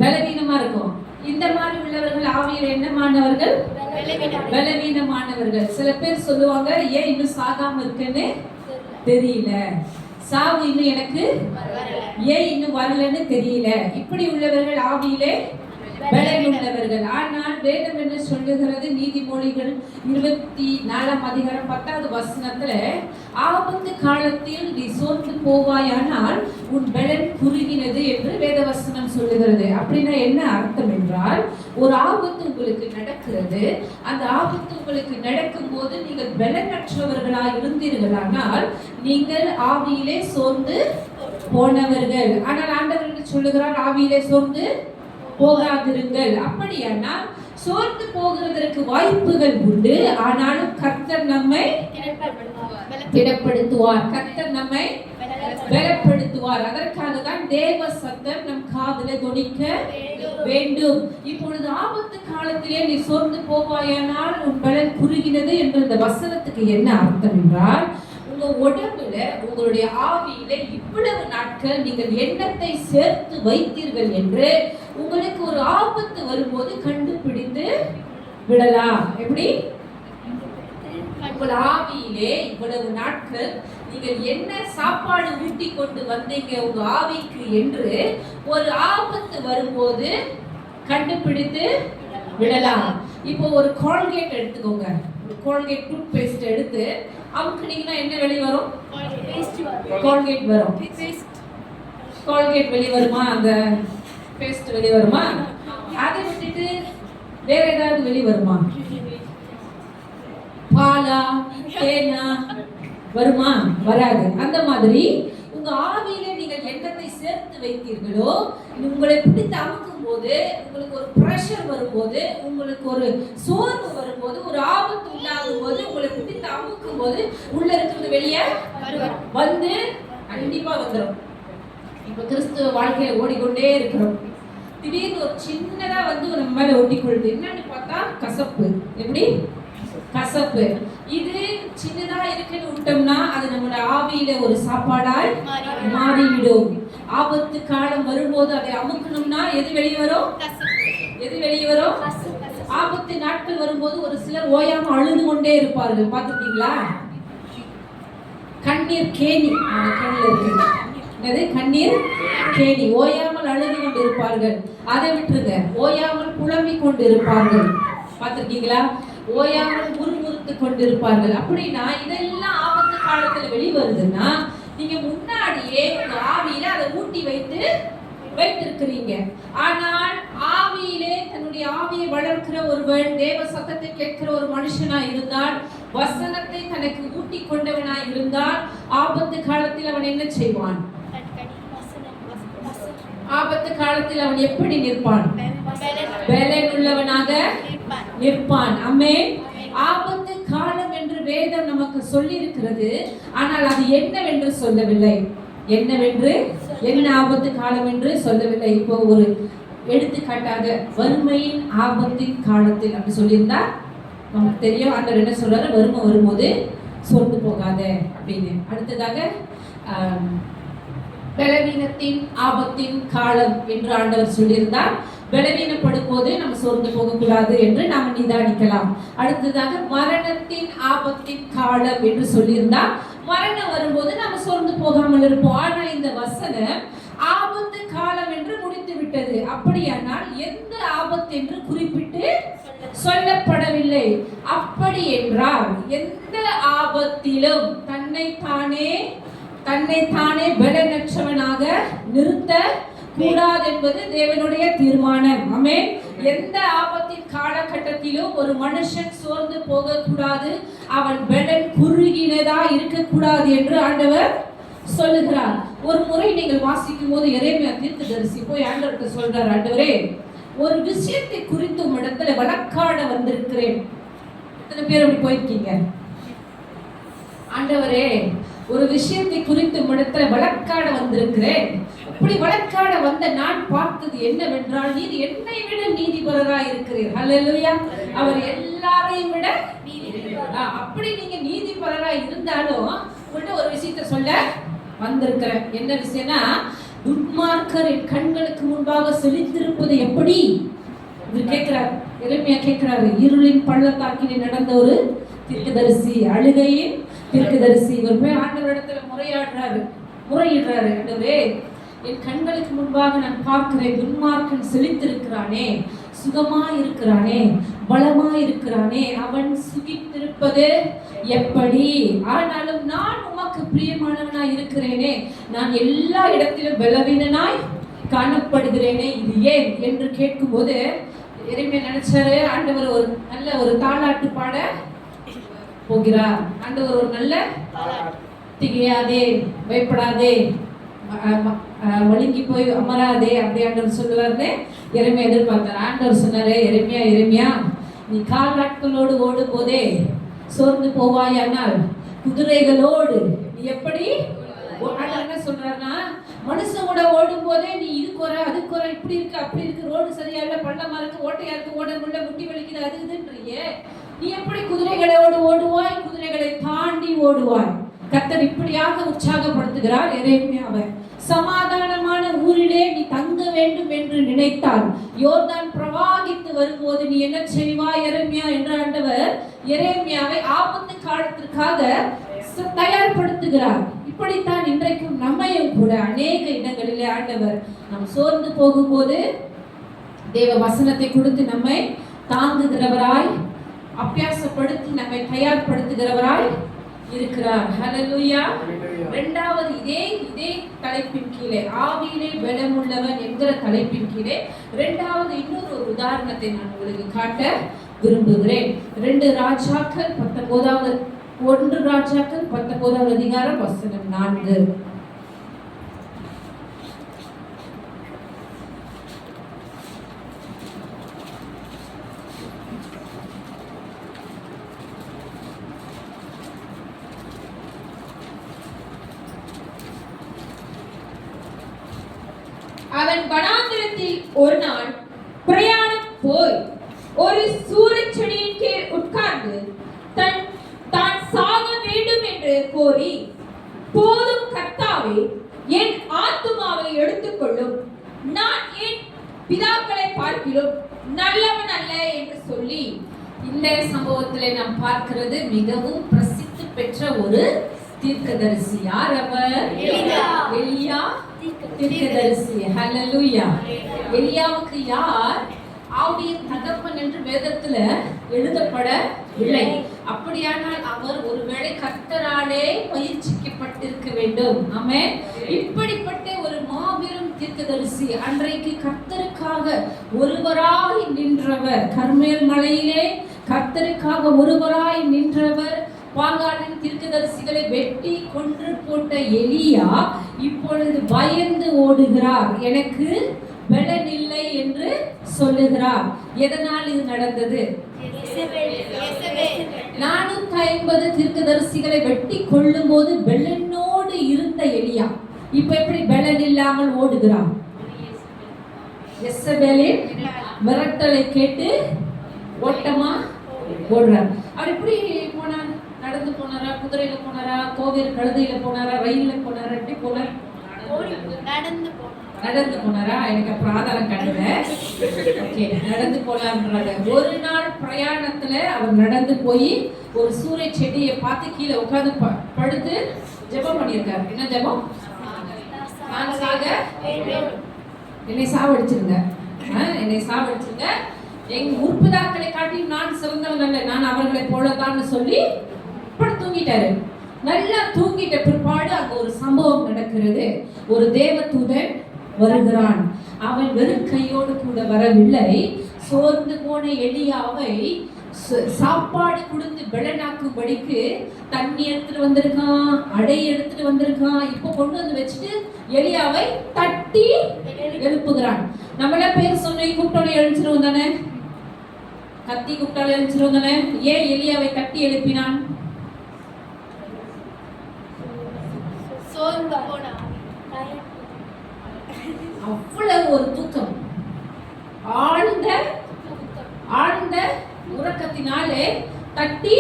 பலவீனமா இருக்கும். இந்த மாதிரி உள்ளவர்கள் ஆவியில என்னமானவர்கள்? பலவீனமானவர்கள். சில பேர் சொல்லுவாங்க, ஏன் இன்னும் சாகாம இருக்குன்னு தெரியல, சாவு இன்னும் எனக்கு ஏன் இன்னும் வரலன்னு தெரியல. இப்படி உள்ளவர்கள் ஆவியிலே பலன் உள்ளவர்கள். ஆனால் வேதம் என்ன சொல்லுகிறது? நீதிமொழிகள் 24ஆம் அதிகாரம் 10வது வசனத்துல, ஆபத்து காலத்தில் நீ சோர்ந்து போவாயானால் உன் பலன் குறுகினது என்று வேதவசனம் சொல்லுகிறது. அப்படின்னா என்ன அர்த்தம் என்றால், ஒரு ஆபத்து உங்களுக்கு நடக்கிறது, அந்த ஆபத்து உங்களுக்கு நடக்கும் போது நீங்கள் பலனற்றவர்களாய் இருந்தீர்களானால் நீங்கள் ஆவியிலே சோர்ந்து போனவர்கள். ஆனால் ஆண்டவர் சொல்லுகிறார், ஆவியிலே சோர்ந்து போகாதிருங்கள். அப்படியானால் சோர்ந்து போகிறதற்கு வாய்ப்புகள் உண்டு, ஆனாலும் கர்த்தர் நம்மை திடப்படுத்துவார், கர்த்தர் நம்மை பலப்படுத்துவார். அதற்காக தான் தேவ சத்தம் நம் காதிலே தொனிக்க வேண்டும். இப்பொழுது ஆபத்து காலத்திலே நீ சோர்ந்து போவாயானால் உன் பலன் குறுகினது என்ற இந்த வசனத்துக்கு என்ன அர்த்தம் என்றால், உங்க உடம்புல உங்களுடைய ஆவியில இவ்வளவு நாட்கள் நீங்கள் எண்ணத்தை சேர்த்து வைத்தீர்கள் என்று உங்களுக்கு ஒரு ஆபத்து வரும்போது கண்டுபிடித்து விடலாம். எப்படி? உங்கள் ஆவியிலே இவ்வளவு நாட்கள் நீங்கள் என்ன சாப்பாடு ஊட்டி கொண்டு வந்தீங்க உங்க ஆவிக்கு என்று ஒரு ஆபத்து வரும்போது கண்டுபிடித்து விடலாம். இப்போ ஒரு கோல்கேட் எடுத்துக்கோங்க. கோல்கேட் டூத் பேஸ்ட் எடுத்து அமுக்குனீங்கன்னா என்ன வெளியே வரும்? கோல்கேட் வரும். கோல்கேட் வெளியே வருமா? அந்த பேஸ்ட் வெளியே வருமா? அதை விட்டுட்டு வேற ஏதாவது வெளியே வருமா? பாலா, தேனா வருமா? வராது. அந்த மாதிரி உங்க ஆவியில நீங்கள் எண்ணத்தை சேர்த்து வைத்தீர்களோ, உங்களை பிடித்து அமுக்கும் போது, உங்களுக்கு ஒரு பிரஷர் வரும்போது, உங்களுக்கு ஒரு சோர்வு வரும்போது, ஒரு ஆபத்து உண்டாகும் போது, உங்களை பிடித்து அமுக்கும் போது உள்ள இருக்கிறது வெளியே வந்து கண்டிப்பா வந்துடும். இப்ப கிறிஸ்துவ வாழ்க்கையில ஓடிக்கொண்டே இருக்கிறோம். திடீர்னு ஒரு சின்னதா வந்து நம்ம மேல ஒட்டிக்கொள்ளுது. என்னன்னு பார்த்தா கசப்பு. எப்படி? கசப்பு. இது சின்னதா இருக்குன்னு விட்டோம்னா அது நம்மளோட ஆவியில ஒரு சாப்பாடாய் மாறிவிடும். ஆபத்து காலம் வரும்போது அதை அமுக்கணும்னா எது வெளியே வரும்? எது வெளியே வரும்? ஆபத்து நாட்கள் வரும்போது ஒரு சிலர் ஓயாம அழுது கொண்டே இருப்பார்கள். பார்த்துட்டீங்களா? கண்ணீர் கேணி கண்ணில் இருக்கு. என்னது? கண்ணீர் கேணி. ஓயாமல் அழுது கொண்டு இருப்பார்கள். அதை விட்டுருங்க, ஓயாமல் புலம்பிக் கொண்டு இருப்பார்கள். பார்த்திருக்கீங்களா? ஓயாமல் முறுமுறுத்து கொண்டிருப்பார்கள். அப்படின்னா இதெல்லாம் ஆபத்து காலத்துல வெளிவருதுன்னா நீங்க முன்னாடியே உங்க ஆவியில அதை ஊட்டி வைத்திருக்கிறீங்க. ஆனால் ஆவியிலே தன்னுடைய ஆவியை வளர்க்கிற ஒருவன், தேவ சத்தத்தை கேட்கிற ஒரு மனுஷனா இருந்தால், வசனத்தை தனக்கு ஊட்டி கொண்டவனா இருந்தால், ஆபத்து காலத்தில் அவன் என்ன செய்வான்? ஆபத்து காலத்தில் அவன் எப்படி நிற்பான்? பலனுள்ளவனாக நிற்பான். ஆமென். ஆபத்து காலம் என்று வேதம் நமக்கு சொல்லி இருக்கிறது. ஆனால் அது என்னவென்று சொல்லவில்லை. என்ன ஆபத்து காலம் என்று சொல்லவில்லை. இப்போ ஒரு எடுத்துக்காட்டாக வறுமையின் ஆபத்தின் காலத்தில் அப்படி சொல்லியிருந்தா நமக்கு தெரியும். ஆண்டவர் என்ன சொல்றாரு? வறுமை வரும்போது சோர்ந்து போகாத அப்படின்னு. அடுத்ததாக பலவீனத்தின் ஆபத்தின் காலம் என்று ஆண்டவர் சொல்லியிருந்தார். பலவீனப்படும் போது நம்ம சோர்ந்து போகக்கூடாது என்று நாம் நிதானிக்கலாம். அடுத்ததாக மரணத்தின் ஆபத்தின் காலம் என்று சொல்லியிருந்தார். மரணம் வரும்போது நம்ம சோர்ந்து போகாமல் இருப்போம். ஆனா இந்த வசனம் ஆபத்து காலம் என்று முடித்து விட்டது. அப்படியானால் எந்த ஆபத்து என்று குறிப்பிட்டு சொல்லப்படவில்லை. அப்படி என்றால் எந்த ஆபத்திலும் தன்னைத்தானே பலனற்றவனாக நிறுத்த கூடாது என்பது தேவனுடைய தீர்மானம். ஆமென். எந்த ஆபத்தின் காலகட்டத்திலும் ஒரு மனுஷன் சோர்ந்து போக கூடாது, அவன் பலன் குறுகினதா இருக்கக்கூடாது என்று ஆண்டவர் சொல்லுகிறார். ஒரு முறை நீங்கள் வாசிக்கும் போது எரேமியா தீர்க்கதரிசி போய் ஆண்டவருக்கு சொல்றார், ஆண்டவரே, ஒரு விஷயத்தை குறித்து இடத்துல வழக்காட வந்திருக்கிறேன். எத்தனை பேர் அப்படி போயிருக்கீங்க? ஆண்டவரே, ஒரு விஷயத்தை குறித்து இடத்துல வழக்காட வந்திருக்கிறேன். அப்படி வழக்காட வந்த நான் பார்த்தது என்னவென்றால், நீர் என்னை விட நீதிபரராய் இருக்கிறீர். ஹல்லேலூயா. அவர் எல்லாரையும் விட அப்படி நீங்க நீதிபரராய் இருந்தாலும் உங்கள்கிட்ட ஒரு விஷயத்தை சொல்ல வந்திருக்கிறேன். என்ன விஷயம்னா, துன்மார்க்கர் என் கண்களுக்கு முன்பாக செழித்திருப்பது எப்படி கேட்கிறார். எரேமியா கேட்கிறாரு. இருளின் பள்ளத்தாக்கிலே நடந்த ஒரு தீர்க்கதரிசி, அழுகையின் தீர்க்கதரிசி. இவர் போய் ஆண்டவரிடத்துல முறையிடுறாரு. ஆண்டவரே, என் கண்களுக்கு முன்பாக நான் பார்க்கிறேன், துன்மார்க்கன் செழித்திருக்கிறானே, சுகமா இருக்கிறானே, பலமா இருக்கிறானே, அவன் சுகித்திருப்பது எப்படி? ஆனாலும் நான் உமக்கு பிரியமானவனாய் இருக்கிறேனே, நான் எல்லா இடத்திலும் பலவீனனாய் காணப்படுகிறேனே, இது ஏன் என்று கேட்கும்போது எரேமியா நினைச்சாரு, ஆண்டவர் ஒரு நல்ல ஒரு தாலாட்டு பாட போகிறார். ஆண்டவர் ஒரு நல்ல திகையாதே, பயப்படாதே, ஒழுங்கி போய் அமராதே அப்படி ஆண்டவர் சொல்லுவார்னு எரேமியா எதிர்பார்த்தார். ஆண்டவர் சொன்னாரு, எரேமியா, நீ கால் நாட்களோடு ஓடும் போதே சோர்ந்து போவாயானால் குதிரைகளோடு நீ எப்படி? என்ன சொல்றாருன்னா, மனுஷனோட ஓடும் போதே நீ இது குறை அது குறை, இப்படி இருக்கு அப்படி இருக்கு, ரோடு சரியா இல்ல, பள்ளமா இருக்கு, ஓட்டையா இருக்கு, ஓட முடியல, முட்டி வலிக்குது, அது இதுன்றியே, நீ எப்படி குதிரைகளோடு ஓடுவாய்? குதிரைகளை தாண்டி ஓடுவாய். கர்த்தர் இப்படியாக உற்சாகப்படுத்துகிறார் எரேமியாவை. சமாதானமான ஊரிலே நீ தங்க வேண்டும் என்று நினைத்தால் யோர்தான் பிரவாகித்து வரும்போது நீ என்ன செய்வாய் எரேமியா என்று ஆண்டவர் எரேமியாவை ஆபத்து காலத்திற்காக தயார்படுத்துகிறார். இப்படித்தான் இன்றைக்கும் நம்மையும் கூட அநேக இடங்களிலே ஆண்டவர் நாம் சோர்ந்து போகும்போது தேவ வசனத்தை கொடுத்து நம்மை தாங்குகிறவராய், அபியாசப்படுத்தி நம்மை தயார்படுத்துகிறவராய் இருக்கிறார். ஹல்லேலூயா. இரண்டாவது இதே தலைப்பின் கீழே, ஆவியிலே பலமுள்ளவன் என்கிற தலைப்பின் கீழே இரண்டாவது இன்னொரு உதாரணத்தை நான் உங்களுக்கு காட்ட விரும்புகிறேன். 1 ராஜாக்கள் 19வது அதிகாரம் வசனம் 4. அவன் வனாந்திரத்தில் ஒரு நாள் பிரயாணம் போய் ஒரு சூரச் செடியின் கீழ் உட்கார்ந்து தான் சாக வேண்டும் என்று கோரி, போதும் கர்த்தாவே, என் ஆத்துமாவை எடுத்துக்கொள்ளும், நான் என் பிதாக்களை பார்க்கிலும் நல்லவன் அல்ல என்று சொல்லி. இந்த சம்பவத்திலே நாம் பார்க்கிறது மிகவும் பிரசித்தி பெற்ற ஒரு தீர்க்கதரிசி. யார் அவர்? எலியா தீர்க்கதரிசி. ஹல்லேலூயா. எலியாவுக்கு யார் ஆவியின் தகப்பன் என்று வேதத்துல எழுதப்படவில்லை. அப்படியானால் அவர் ஒருவேளை கர்த்தராலே பயிற்சிக்கப்பட்டிருக்க வேண்டும். ஆமென். இப்படிப்பட்ட ஒரு மாபெரும் தீர்க்கதரிசி, அன்றைக்கு கர்த்தருக்காக ஒருவராய் நின்றவர், கர்மேல் மலையிலே கர்த்தருக்காக ஒருவராய் நின்றவர், பாகாலின் தீர்க்கதரிசிகளை வெட்டி கொன்று போட்ட எலியா இப்பொழுது பயந்து ஓடுகிறார், எனக்கு பலன் இல்லை என்று சொல்லுகிறார். எதனால் இது நடந்தது? 450 தீர்க்கதரிசிகளை வெட்டி கொள்ளும் போது பெலனோடு இருந்த எலியா இப்ப எப்படி பலன் இல்லாமல் ஓடுகிறார்? யெசபேலின் மிரட்டலை கேட்டு ஓட்டமா ஓடுறார். அவர் எப்படி போனார்? நடந்து போனாரா, குதிரையில போனாரா, கோவில் கழுதையில போனாரா, ரயில்ல போனாரா, எப்படி போனார்? நடந்து போனாரா? எனக்கு அப்புறம் ஆதாரம் காட்டுங்க. ஓகே, நடந்து போனார்ன்றாங்க. ஒரு நாள் பிரயாணத்துல அவர் நடந்து போய் ஒரு சூரிய செடியை பார்த்து கீழே உட்கார்ந்து படுத்து ஜெபம் பண்ணியிருக்காரு. என்ன ஜெபம்? நான் சாக என்னை சாவடிச்சிருங்க, என்னை சாவடிச்சிருங்க, எங்க முற்பிதாக்களை காட்டி நான் சிறந்தவன் அல்ல, நான் அவர்களை போலதான் சொல்லி தூங்கிட்டாரு. நல்லா தூங்கிட்ட பிற்பாடு அங்க ஒரு சம்பவம் நடக்கிறது. ஒரு தேவதூதன் வருகிறான். அவன் வெறும் கையோடு கூட வரவில்லை. சோர்ந்து போன எலியாவை சாப்பாடு கொடுத்து பெலனாக்கும்படிக்கு தண்ணி எடுத்துட்டு வந்திருக்கான், அடை எடுத்துட்டு வந்திருக்கான். இப்போ கொண்டு வந்து வச்சுட்டு எலியாவை தட்டி எழுப்புகிறான். நம்மள பேர் சொன்ன கூப்பிட்டோட எழுச்சிருவோம் தானே, கத்தி கூப்பிட்டாலும் எழுச்சிருவோம் தானே. ஏன் எலியாவை தட்டி எழுப்பினான்? அவ்வளவு ஒரு தூக்கம், ஆழ்ந்த உறக்கத்தினாலே தட்டி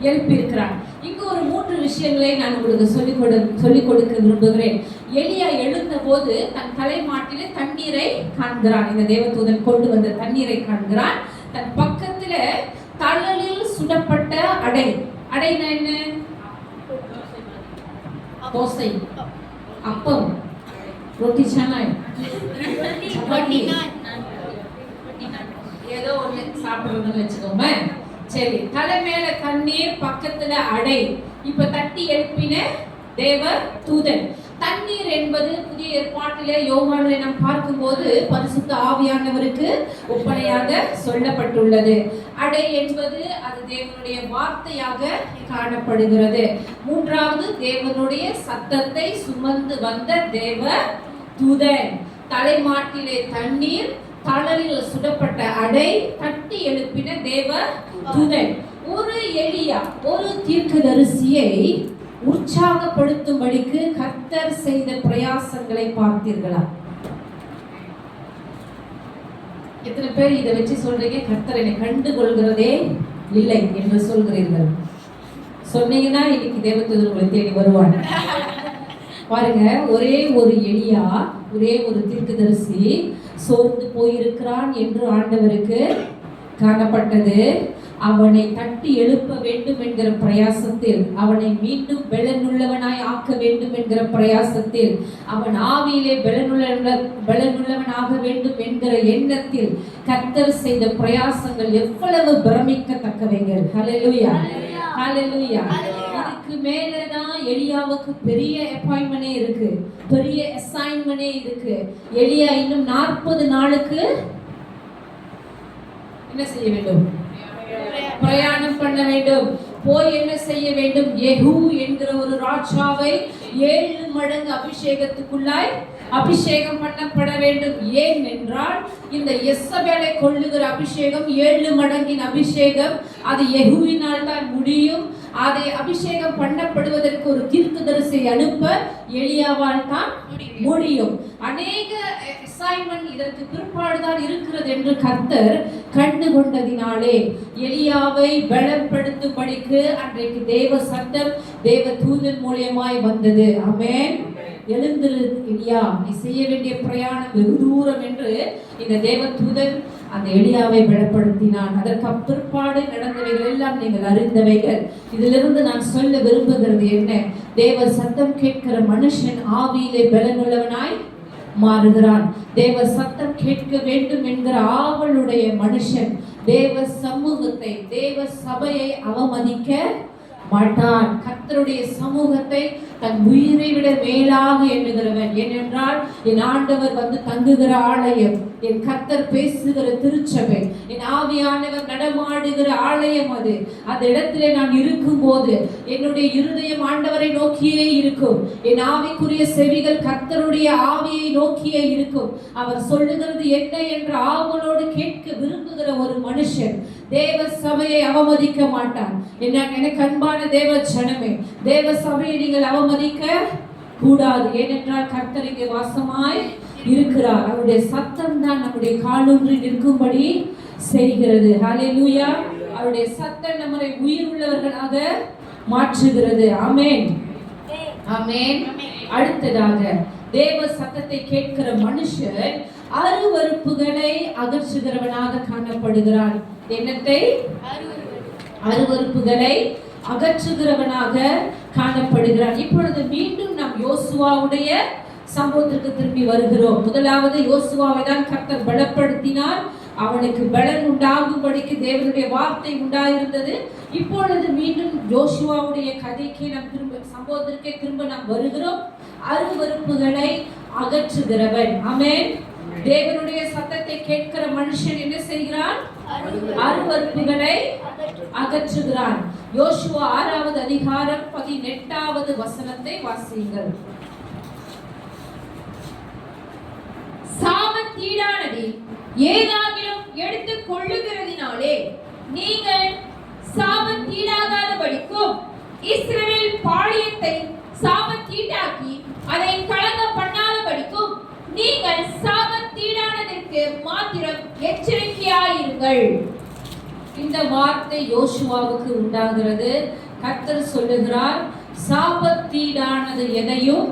எழுப்பியிருக்கிறான். இங்கு ஒரு 3 விஷயங்களை நான் உங்களுக்கு சொல்லிக் கொடுக்க விரும்புகிறேன். எலியா எழுந்த போது தன் தலைமாட்டிலே தண்ணீரை காண்கிறான். இந்த தேவதூதன் கொண்டு வந்த தண்ணீரை காண்கிறான். தன் பக்கத்துல தழலில் சுடப்பட்ட அடைனா என்ன? தோசை, அப்பம், ரொட்டி, சனாய், ஏதோ ஒண்ணு சாப்பிடுறதுன்னு வச்சுக்கோங்க. சரி, தலை மேல தண்ணீர், பக்கத்துல அடை. இப்ப தட்டி எழுப்பின தேவ தூதன். தண்ணீர் என்பது புதிய ஏற்பாட்டிலே யோவானிலே நாம் பார்க்கும்போது பரிசுத்த ஆவியானவருக்கு ஒப்பனையாக சொல்லப்பட்டுள்ளது. அடை என்பது அது தேவனுடைய வார்த்தையாக காணப்படுகிறது. 3வது தேவனுடைய சத்தத்தை சுமந்து வந்த தேவ தூதன். தலைமாட்டிலே தண்ணீர், தழலில் சுடப்பட்ட அடை, தட்டி எழுப்பின தேவ தூதன். ஒரு எலியா, ஒரு தீர்க்கதரிசியை உற்சாகப்படுத்தும்படிக்கு கர்த்தர் செய்த பிரயாசங்களை பார்த்தீர்களா? எத்தனை பேர் இதை வச்சு சொல்றீங்க, கர்த்தர் என்னை கண்டு கொள்கிறதே இல்லை என்று சொல்கிறீர்கள்? சொன்னீங்கன்னா இன்னைக்கு தேவதூதன் உங்களை தேடி வருவாங்க. பாருங்க, ஒரே ஒரு எலியா, ஒரே ஒரு தீர்க்கதரிசி சோர்ந்து போயிருக்கிறான் என்று ஆண்டவருக்கு காணப்பட்டது. அவனை தட்டி எழுப்ப வேண்டும் என்கிற பிரயாசத்தில், அவனை மீண்டும் பலனுள்ளவனாய் ஆக்க வேண்டும் என்கிற பிரயாசத்தில், அவன் ஆவியிலே பலனுள்ளவனாக வேண்டும் என்கிற எண்ணத்தில் கர்த்தர் செய்த பிரயாசங்கள் எவ்வளவு பிரமிக்கத்தக்கவைகள். ஹல்லேலூயா, ஹல்லேலூயா. இதுக்கு மேலதான் எலியாவுக்கு பெரிய அப்பாயின்மெண்டே இருக்கு, பெரிய அசைன்மெண்டே இருக்கு. எலியா இன்னும் 40 நாளுக்கு என்ன செய்ய வேண்டும்? பிரயாணம் பண்ண வேண்டும். போய் என்ன செய்ய வேண்டும்? யெகூ என்கிற ஒரு ராஜாவை 7 மடங்கு அபிஷேகத்துக்குள்ளாய் அபிஷேகம் பண்ணப்பட வேண்டும். ஏன் என்றால் இந்த யெசபேலை கொல்லுகிற அபிஷேகம் 7 மடங்கின் அபிஷேகம், அது யெகூவினால் தான் முடியும். அதை அபிஷேகம் பண்ணப்படுவதற்கு ஒரு தீர்க்கதரிசி அனுப்ப எலியாவால் தான் முடியும். அநேக அசைன்மென்ட் இதற்கு பிற்பாடுதான் இருக்கிறது என்று கர்த்தர் கண்டு கொண்டதினாலே எலியாவை பலப்படுத்தும்படிக்கு அன்றைக்கு தேவ சத்தம் தேவ தூதன் மூலமாய் வந்தது. ஆமென். எழுந்திரு எலியா, நீ செய்ய வேண்டிய பிரயாணம் வெகு தூரம் என்று இந்த தேவ தூதன் அந்த எலியாவை பலப்படுத்தினான். அதற்கு பிற்பாடு நடந்தவைகள் எல்லாம் நீங்கள் அறிந்தவைகள். இதிலிருந்து நான் சொல்ல விரும்புகிறது என்ன? தேவ சத்தம் கேட்கிற மனுஷன் ஆவியிலே பலனுள்ளவனாய் மாறுகிறான். தேவ சத்தம் கேட்க வேண்டும் என்கிற ஆவலுடைய மனுஷன் தேவ சமூகத்தை, தேவ சபையை அவமதிக்க மாட்டான். கர்த்தருடைய சமூகத்தை தன் உயிரை விட மேலாக எண்ணுகிறவன். ஏனென்றால் என் ஆண்டவர் வந்து தங்குகிற ஆலயம், என் கர்த்தர் பேசுகிற திருச்சபை, என் ஆவியானவர் நடமாடுகிற ஆலயம் அது. அந்த இடத்திலே நான் இருக்கும் போது என்னுடைய இருதயம் ஆண்டவரை நோக்கியே இருக்கும். என் ஆவிக்குரிய செவிகள் கர்த்தருடைய ஆவியை நோக்கியே இருக்கும். அவர் சொல்லுகிறது என்ன என்ற ஆவலோடு கேட்க விரும்புகிற ஒரு மனுஷன் தேவ சபையை அவமதிக்க மாட்டான். எனக்கு அன்பான தேவ ஜனமே, தேவ சபையை நீங்கள் அவமதிக்க கூடாது. ஏனென்றால் கர்த்தர் இங்கே வாசமாய் இருக்கிறார். அவருடைய சத்தம் தான் நம்முடைய காலூன்றி நிற்கும்படி செய்கிறது. ஹல்லேலூயா. அவருடைய சத்தம் நம்மை உயிர் உள்ளவர்களாக மாற்றுகிறது. ஆமென், ஆமென். அடுத்ததாக தேவ சத்தத்தை கேட்கிற மனுஷன் அருவருப்புகளை அகற்றுகிறவனாக காணப்படுகிறான். என்னத்தை? அருவருப்புகளை அகற்றுகிறவனாக காணப்படுகிறான். இப்பொழுது மீண்டும் நாம் யோசுவாவுடைய சம்பவத்திற்கு திரும்பி வருகிறோம். முதலாவது யோசுவாவை தான் கர்த்தர் பலப்படுத்தினார். அவனுக்கு பலன் உண்டாகும்படிக்கு தேவனுடைய வார்த்தை உண்டாயிருந்தது. இப்பொழுது மீண்டும் யோசுவாவுடைய கதைக்கு நாம் சம்பவத்திற்கே திரும்ப நாம் வருகிறோம். அருவருப்புகளை அகற்றுகிறவன். ஆமென். தேவனுடைய சத்தத்தை கேட்கிற மனுஷன் என்ன செய்கிறான்? அருவருப்புகளை அகற்றுகிறான். யோசுவா 6வது அதிகாரம் 18வது வசனத்தை வாசியுங்கள். சாபத்தீடானது ஏதாகிலும் எடுத்துக் கொள்ளுகிறதினாலே நீங்கள் சாபத்தீடாகாதபடிக்கும் இஸ்ரவேல் பாளையத்தை சாபத்தீடாக்கி அதை கலங்க பண்ணாதபடிக்கும் நீங்கள் சாபத்தீடானதற்கு மாத்திரம் எச்சரிக்கையாயிருங்கள். இந்த வார்த்தை யோசுவாவுக்கு உண்டாகிறது. கர்த்தர் சொல்லுகிறார், சாபத்தீடானது எதையும்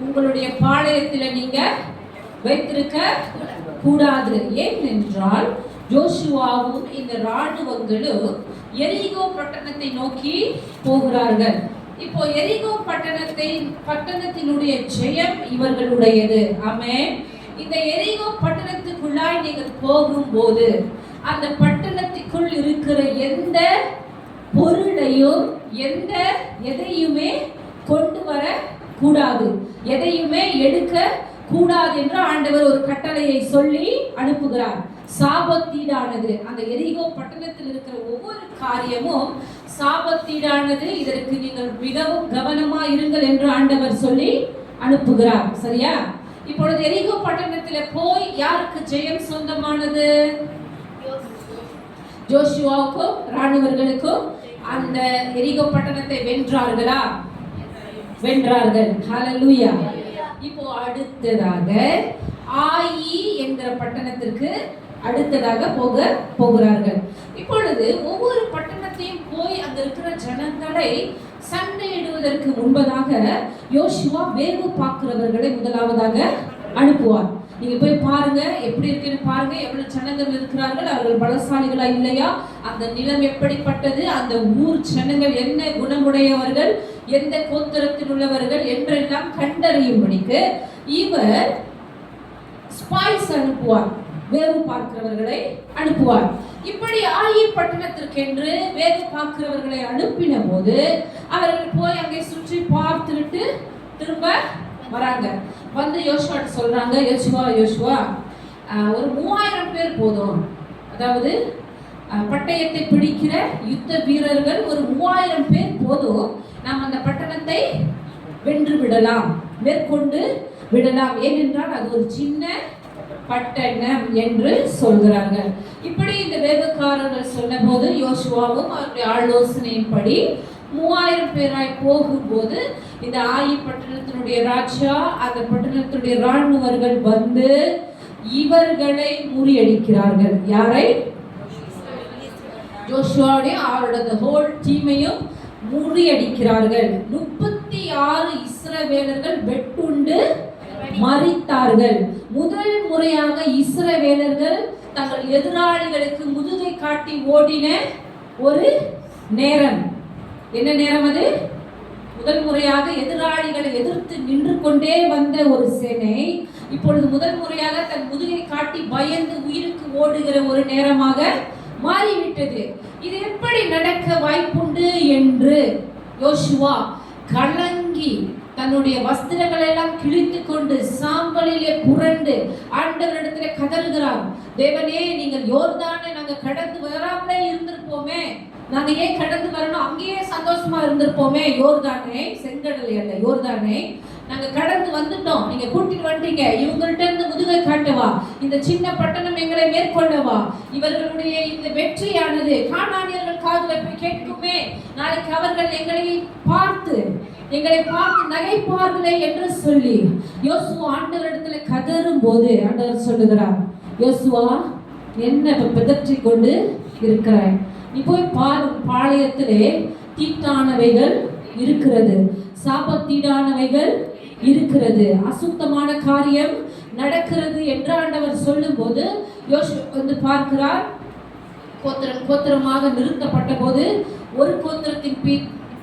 உங்களுடைய பாளையத்தில் நீங்க வைத்திருக்க கூடாது. ஏனென்றால் யோசுவாவும் இந்த ராணுவங்களும் எரிகோ பட்டணத்தை நோக்கி போகிறார்கள். இப்போ எரிகோ பட்டணத்தினுடைய ஜெயம் இவர்களுடையது. ஆமென். இந்த எரிகோ பட்டணத்துக்குள்ளாய் நீங்கள் போகும்போது அந்த பட்டணத்துக்குள் இருக்கிற எந்த பொருளையும் எதையுமே கொண்டு வர கூடாது, எதையுமே எடுக்க கூடாது என்று ஆண்டவர் ஒரு கட்டளையை சொல்லி அனுப்புகிறார். சாபத்தீடானது, அந்த எரிகோ பட்டணத்தில் இருக்கிற ஒவ்வொரு காரியமும் சாபத்தீடானது, இதற்கு நீங்கள் மிகவும் கவனமா இருங்கள் என்று ஆண்டவர் சொல்லி அனுப்புகிறார். சரியா? இப்பொழுது எரிகோ பட்டணத்தில் போய் யாருக்கு ஜெயம் சொந்தமானது? ஜோஷுவாவுக்கும் ராணுவர்களுக்கும். அந்த எரிகோ பட்டணத்தை வென்றார்களா? வென்றார்கள். ஹல்லேலூயா. இப்போ அடுத்ததாக ஆயி என்கிற பட்டணத்திற்கு அடுத்ததாக போகிறார்கள். இப்பொழுது ஒவ்வொரு பட்டணத்தையும் போய் அங்க இருக்கிற ஜனங்களை சண்டையிடுவதற்கு முன்பதாக யோசுவா வேவு பார்க்கிறவர்களை முதலாவதாக அனுப்புவார். நீங்க போய் பாருங்க, எப்படி இருக்குன்னு பாருங்க, எவ்வளவு ஜனங்கள் இருக்கிறார்கள், அவர்கள் பலசாலிகளா இல்லையா, அந்த நிலம் எப்படிப்பட்டது, அந்த ஊர் ஜனங்கள் என்ன குணமுடையவர்கள், எந்த கோத்திரத்தில் உள்ளவர்கள் என்றெல்லாம் கண்டறியும்படிக்கு இவர் ஸ்பைஸ் அனுப்புவார், வேவு பார்க்கிறவர்களை அனுப்புவார். இப்படி ஆயி பட்டணத்திற்கென்று வேவு பார்க்கிறவர்களை அனுப்பின போது அவர்கள் போய் அங்கே சுற்றி பார்த்துட்டு திரும்ப வராங்க. வந்து யோசுவா சொல்றாங்க, யோசுவா ஒரு 3000 பேர் போதும், அதாவது பட்டயத்தை பிடிக்கிற யுத்த வீரர்கள் ஒரு 3000 பேர் போதும், நாம் அந்த பட்டணத்தை வென்று விடலாம், மேற்கொண்டு விடலாம், ஏனென்றால் அது ஒரு சின்ன பட்டணம் என்று சொல்கிறார்கள். இப்படி இந்த வேவுக்காரர்கள் சொன்ன போது யோசுவாவும் அவருடைய ஆலோசனையின்படி 3000 பேராய் போகும்போது இந்த ஆயி பட்டணத்தினுடைய ராஜா, அந்த பட்டணத்தினுடைய ராணுவர்கள் வந்து இவர்களை முறியடிக்கிறார்கள். யாரை? ஜோஷுவாவுடைய அவரோட ஹோல் டீமையும் முறியடிக்கிறார்கள். 36 இஸ்ரவேலர்கள் வெட்டுண்டு மரித்தார்கள். முதல் முறையாக இஸ்ரவேலர்கள் தங்கள் எதிராளிகளுக்கு முதுகை காட்டி ஓடின ஒரு நேரம். என்ன நேரம் அது? முதல் முறையாக எதிராளிகளை எதிர்த்து நின்று கொண்டே வந்த ஒரு சேனை இப்பொழுது முதல் முறையாக தன் முதுகை காட்டி பயந்து உயிருக்கு ஓடுகிற ஒரு நேரமாக மாறிவிட்டது. இது எப்படி நடக்க வாய்ப்புண்டு என்று யோசுவா கலங்கி தன்னுடைய வஸ்திரங்களை எல்லாம் கிழித்து கொண்டு சாம்பலிலே புரண்டு ஆண்டவரிடத்திலே கதறுகிறார். தேவனே, நீங்கள் யோர்தானை நாங்க கடந்து வராமலே இருந்திருப்போமே, நாங்க ஏன் கடந்து வரணும், அங்கேயே சந்தோஷமா இருந்திருப்போமே. யோர்தானே, செங்கடலை அல்ல, யோர்தானே நாங்க கடந்து வந்துட்டோம், நீங்க கூட்டிட்டு வந்துட்டீங்க. இவங்கள்ட்ட இருந்து முதுகை காட்டவா, இந்த சின்ன பட்டணம் எங்களை மேற்கொள்ளவா, இவர்களுடைய இந்த வெற்றியானது கானானியர்கள் காதுல போய் கேட்குமே, நாளைக்கு அவர்கள் எங்களை பார்த்து நகைப்பார்களே என்று சொல்லி யோசுவா ஆண்டவரிடத்துல கதறும் போது ஆண்டவர் சொல்லுகிறார், யோசுவா, என்ன பிதற்றி கொண்டு இருக்கிறாய்? நீ போய் பாரு, பாளையத்திலே தீட்டானவைகள் இருக்கிறது, சாபத்தீடானவைகள் இருக்கிறது, அசுத்தமான காரியம் நடக்கிறது என்று ஆண்டவர் சொல்லும் போது யோசுவா வந்து பார்க்கிறார். கோத்திரமாக நிறுத்தப்பட்ட போது ஒரு கோத்திரத்தின்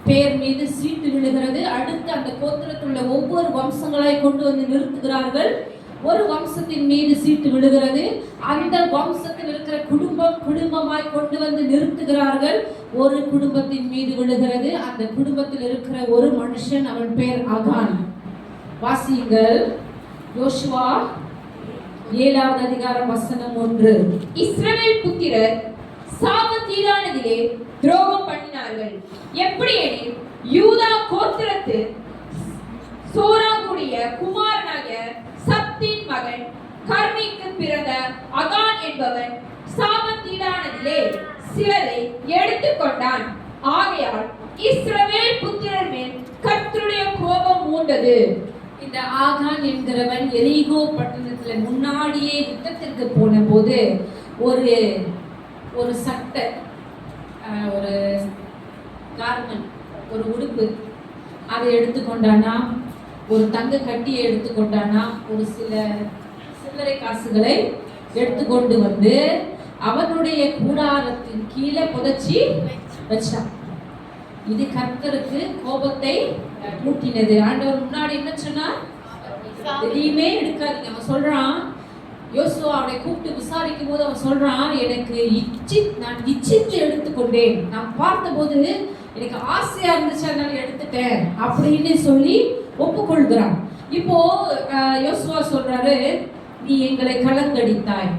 பெயர் மீது சீட்டு விழுகிறது. அடுத்து அந்த கோத்திரத்தில் உள்ள ஒவ்வொரு வம்சங்களாய் கொண்டு வந்து நிறுத்துகிறார்கள். ஒரு வம்சத்தின் மீது சீட்டு விழுகிறது. அந்த வம்சத்தில் இருக்கிற குடும்பமாய் கொண்டு வந்து நிறுத்துகிறார்கள். ஒரு குடும்பத்தின் மீது விழுகிறது. அந்த குடும்பத்தில் இருக்கிற ஒரு மனுஷன், அவன் பெயர் ஆகான். வாசியுங்கள், யோசுவா 7வது அதிகாரம் வசனம் 1. இஸ்ரவேல் புத்திரர் சாபத்தீடானதிலே துரோகம் பண்ணினார்கள். எப்படி எனில், யூதா கோத்திரத்து சோராகுடைய குமாரனாகிய சப்தின் மகன் கர்மிக்கு பிறந்த அகான் என்பவன் சாபத்தீடானதிலே சிலரை எடுத்துக்கொண்டான். ஆகையால் இஸ்ரவேல் புத்திரர் மேல் கர்த்தருடைய கோபம் மூண்டது. இந்த ஆகான் என்கிறவன் எரிகோ பட்டணத்துல முன்னாடியே யுத்தத்திற்கு போன போது ஒரு சட்டை, ஒரு கார்மெண்ட், ஒரு உடுப்பு அதை எடுத்துக்கொண்டானா, ஒரு தங்க கட்டியை எடுத்துக்கொண்டானா, ஒரு சில சில்லறை காசுகளை எடுத்துக்கொண்டு வந்து அவனுடைய கூடாரத்தின் கீழே புதைச்சி வச்சான். இது கர்த்தருக்கு கோபத்தை மூட்டினது. ஆண்டவர் முன்னாடி என்ன சொன்னா, எதையுமே எடுக்காதீங்க. அவன் சொல்றான், யோசுவா அவனை கூப்பிட்டு விசாரிக்கும் போது அவன் சொல்றான், நான் இச்சித்து எடுத்துக்கொண்டேன், நான் பார்த்த போது எனக்கு ஆசையா இருந்துச்சு, அதனால எடுத்துட்டேன் அப்படின்னு சொல்லி ஒப்புக்கொள்கிறான். இப்போ யோசுவா சொல்றாரு, நீ எங்களை கலங்கடித்தாய்.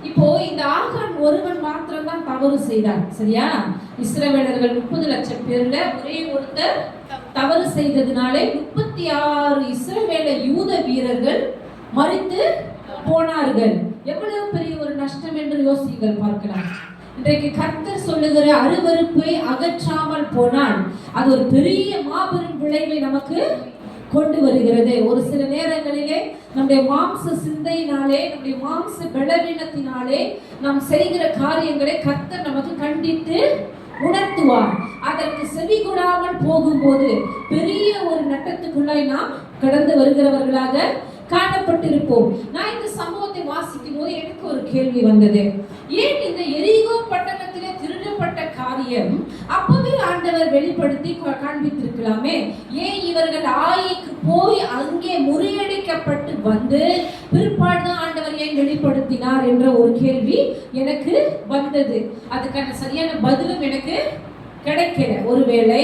இப்போ இந்த ஆகான் ஒருவன் மாத்திரம் தான் தவறு செய்தான், சரியா? இஸ்ரவேலர்கள் 30 லட்சம் பேர்ல ஒரே ஒருத்தர் தவறு செய்ததினாலே 36 இஸ்ரவேல யூத வீரர்கள் மரித்து போனார்கள். எவ்வளவு பெரிய ஒரு நஷ்டம் என்று யோசிங்கள், பார்க்கலாம். இன்றைக்கு கர்த்தர் சொல்லுகிற அருவருப்பை அகற்றாமல் போனால் அது ஒரு பெரிய மாபெரும் விளைவை நமக்கு கொண்டு வருகிறது. ஒரு சில நேரங்களிலே நம்முடைய மாம்ச சிந்தையினாலே, நம்முடைய மாம்ச பலவீனத்தினாலே நாம் செய்கிற காரியங்களை கர்த்தர் நமக்கு கண்டித்து உணர்த்துவார். அதற்கு செவி கொடாமல் போகும்போது பெரிய ஒரு நட்டத்துக்குள்ளாய் நாம் கடந்து வருகிறவர்களாக காணப்பட்டிருப்போம். நான் இந்த சம்பவத்தை வாசிக்கும் போது எனக்கு ஒரு கேள்வி வந்தது. ஏன் இந்த எரிகோ பட்டணத்திலே திருடப்பட்ட காரியம் அப்பவே ஆண்டவர் வெளிப்படுத்தி காண்பித்திருக்கலாமே? ஏன் இவர்கள் ஆயிக்கு போய் அங்கே முறியடிக்கப்பட்டு வந்து பிற்பாடுதான் ஆண்டவர் ஏன் வெளிப்படுத்தினார் என்ற ஒரு கேள்வி எனக்கு வந்தது. அதுக்கான சரியான பதிலும் எனக்கு கிடைக்கல. ஒருவேளை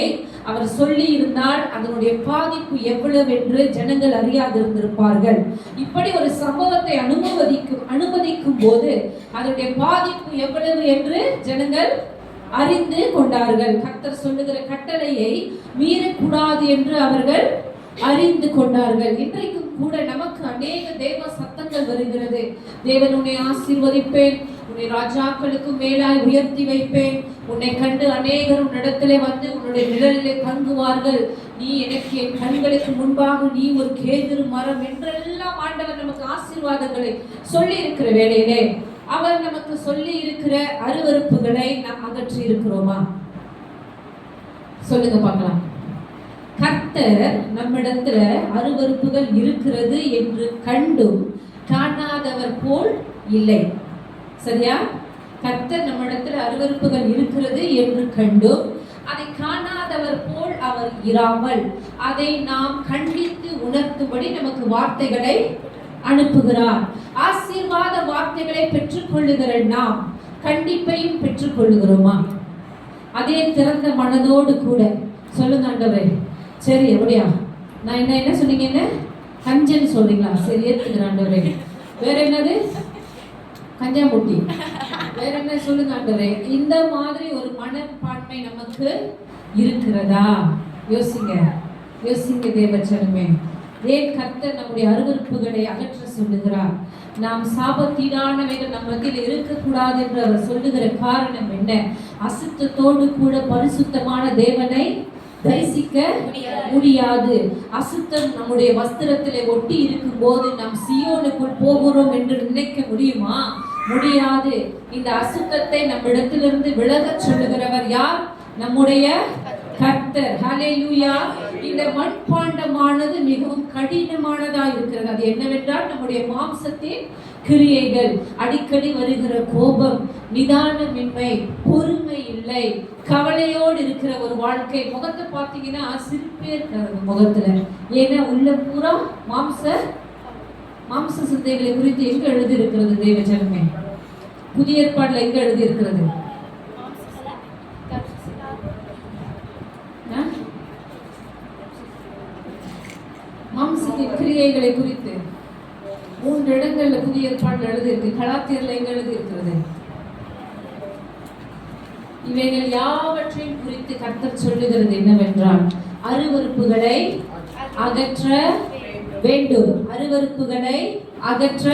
அவர் சொல்லி இருந்தால் அதனுடைய பாதிப்பு எவ்வளவு என்று ஜனங்கள் அறியாதிருந்திருப்பார்கள். இப்படி ஒரு சம்பவத்தை அனுமதிக்கும் போது அதனுடைய பாதிப்பு எவ்வளவு என்று ஜனங்கள் அறிந்து கொண்டார்கள். கர்த்தர் சொல்லுகிற கட்டளையை மீறக்கூடாது என்று அவர்கள் அறிந்து கொண்டார்கள். இன்றைக்கும் கூட நமக்கு அநேக தேவ சத்தங்கள் வருகிறது. தேவன் உன்னை ஆசீர்வதிப்பேன், உன்னை ராஜாக்களுக்கு மேலாய் உயர்த்தி வைப்பேன், உன்னை கண்டு அநேகர் உன்னிடத்திலே வந்து உன்னுடைய நிழலிலே தங்குவார்கள், நீ எனக்கு என் கண்களுக்கு முன்பாக நீ ஒரு கேதுரு மரம் என்றெல்லாம் ஆண்டவர் நமக்கு ஆசீர்வாதங்களை சொல்லி இருக்கிற வேளையிலே அவர் நமக்கு சொல்லி இருக்கிற அருவருப்புகளை நாம் அகற்றி இருக்கிறோமா? சொல்லுங்க பார்க்கலாம். கர்த்தர் நம்மிடத்துல அருவருப்புகள் இருக்கிறது என்று கண்டும் காணாதவர் போல் இல்லை, சரியா? கர்த்தர் நம்மிடத்துல அருவருப்புகள் இருக்கிறது என்று கண்டும் அதை காணாதவர் போல் அவர் இராமல் அதை நாம் கண்டித்து உணர்த்தும்படி நமக்கு வார்த்தைகளை அனுப்புகிறார். ஆசீர்வாத வார்த்தைகளை பெற்றுக்கொள்ளுகிற நாம் கண்டிப்பையும் பெற்றுக்கொள்ளுகிறோமா? அதே திறந்த மனதோடு கூட சொல்லுங்க, ஆண்டவரே சரி எப்படியா நான் என்ன சொன்னீங்க, என்ன கஞ்சன் சொல்றீங்களா? சரி ஏத்துக்கிறேன் ஆண்டவரே. வேற என்னது? கஞ்சாமுட்டி. வேற என்ன சொல்லுங்க ஆண்டவரே. இந்த மாதிரி ஒரு மனப்பான்மை நமக்கு இருக்கிறதா? யோசிங்க தேவச்சனமே. ஏன் கர்த்தர் நம்முடைய அருவருப்புகளை அகற்ற சொல்லுகிறார்? நாம் சாபத்தீடானவைகள் நம் மத்தியில் இருக்கக்கூடாது என்று அவர் சொல்லுகிற காரணம் என்ன? அசுத்தத்தோடு கூட பரிசுத்தமான தேவனை தரிசிக்க முடியாது. அசுத்தம் நம்முடைய வஸ்திரத்திலே ஒட்டி இருக்கும் போது நாம் சியோனுக்குள் போகிறோம் என்று நினைக்க முடியுமா? முடியாது. இந்த அசுத்தத்தை நம்மிடத்திலிருந்து விலகச் சொல்லுகிறவர் யார்? நம்முடைய கர்த்தர். ஹல்லேலூயா. இந்த மண்பாண்டமானது மிகவும் கடினமானதா இருக்கிறது. அது என்னவென்றால் நம்முடைய மாம்சத்தின் கிரியைகள். அடிக்கடி வருகிற கோபம், நிதானமின்மை, பொறுமை இல்லை, கவலையோடு இருக்கிற ஒரு வாழ்க்கை. முகத்தை பார்த்தீங்கன்னா சிரிப்பே இருக்காது முகத்துல. ஏன்னா உள்ள பூரா மாம்ச சிந்தைகளை குறித்து எங்க எழுதி இருக்கிறது தேவஜனமே? புதிய ஏற்பாடுல எங்க எழுதி இருக்கிறது? மாம்சத்தின் கிரியைகளை குறித்து 3 இடங்கள்ல புதிய ஏற்பாடுல எழுதி இருக்கு. கலாத்தியர்ல எங்க எழுதி இருக்கிறது? இவைகள் யாவற்றையும் குறித்து கர்த்தர் சொல்லுகிறது என்னவென்றால் அருவருப்புகளை அகற்ற வேண்டும். அருவருப்புகளை அகற்ற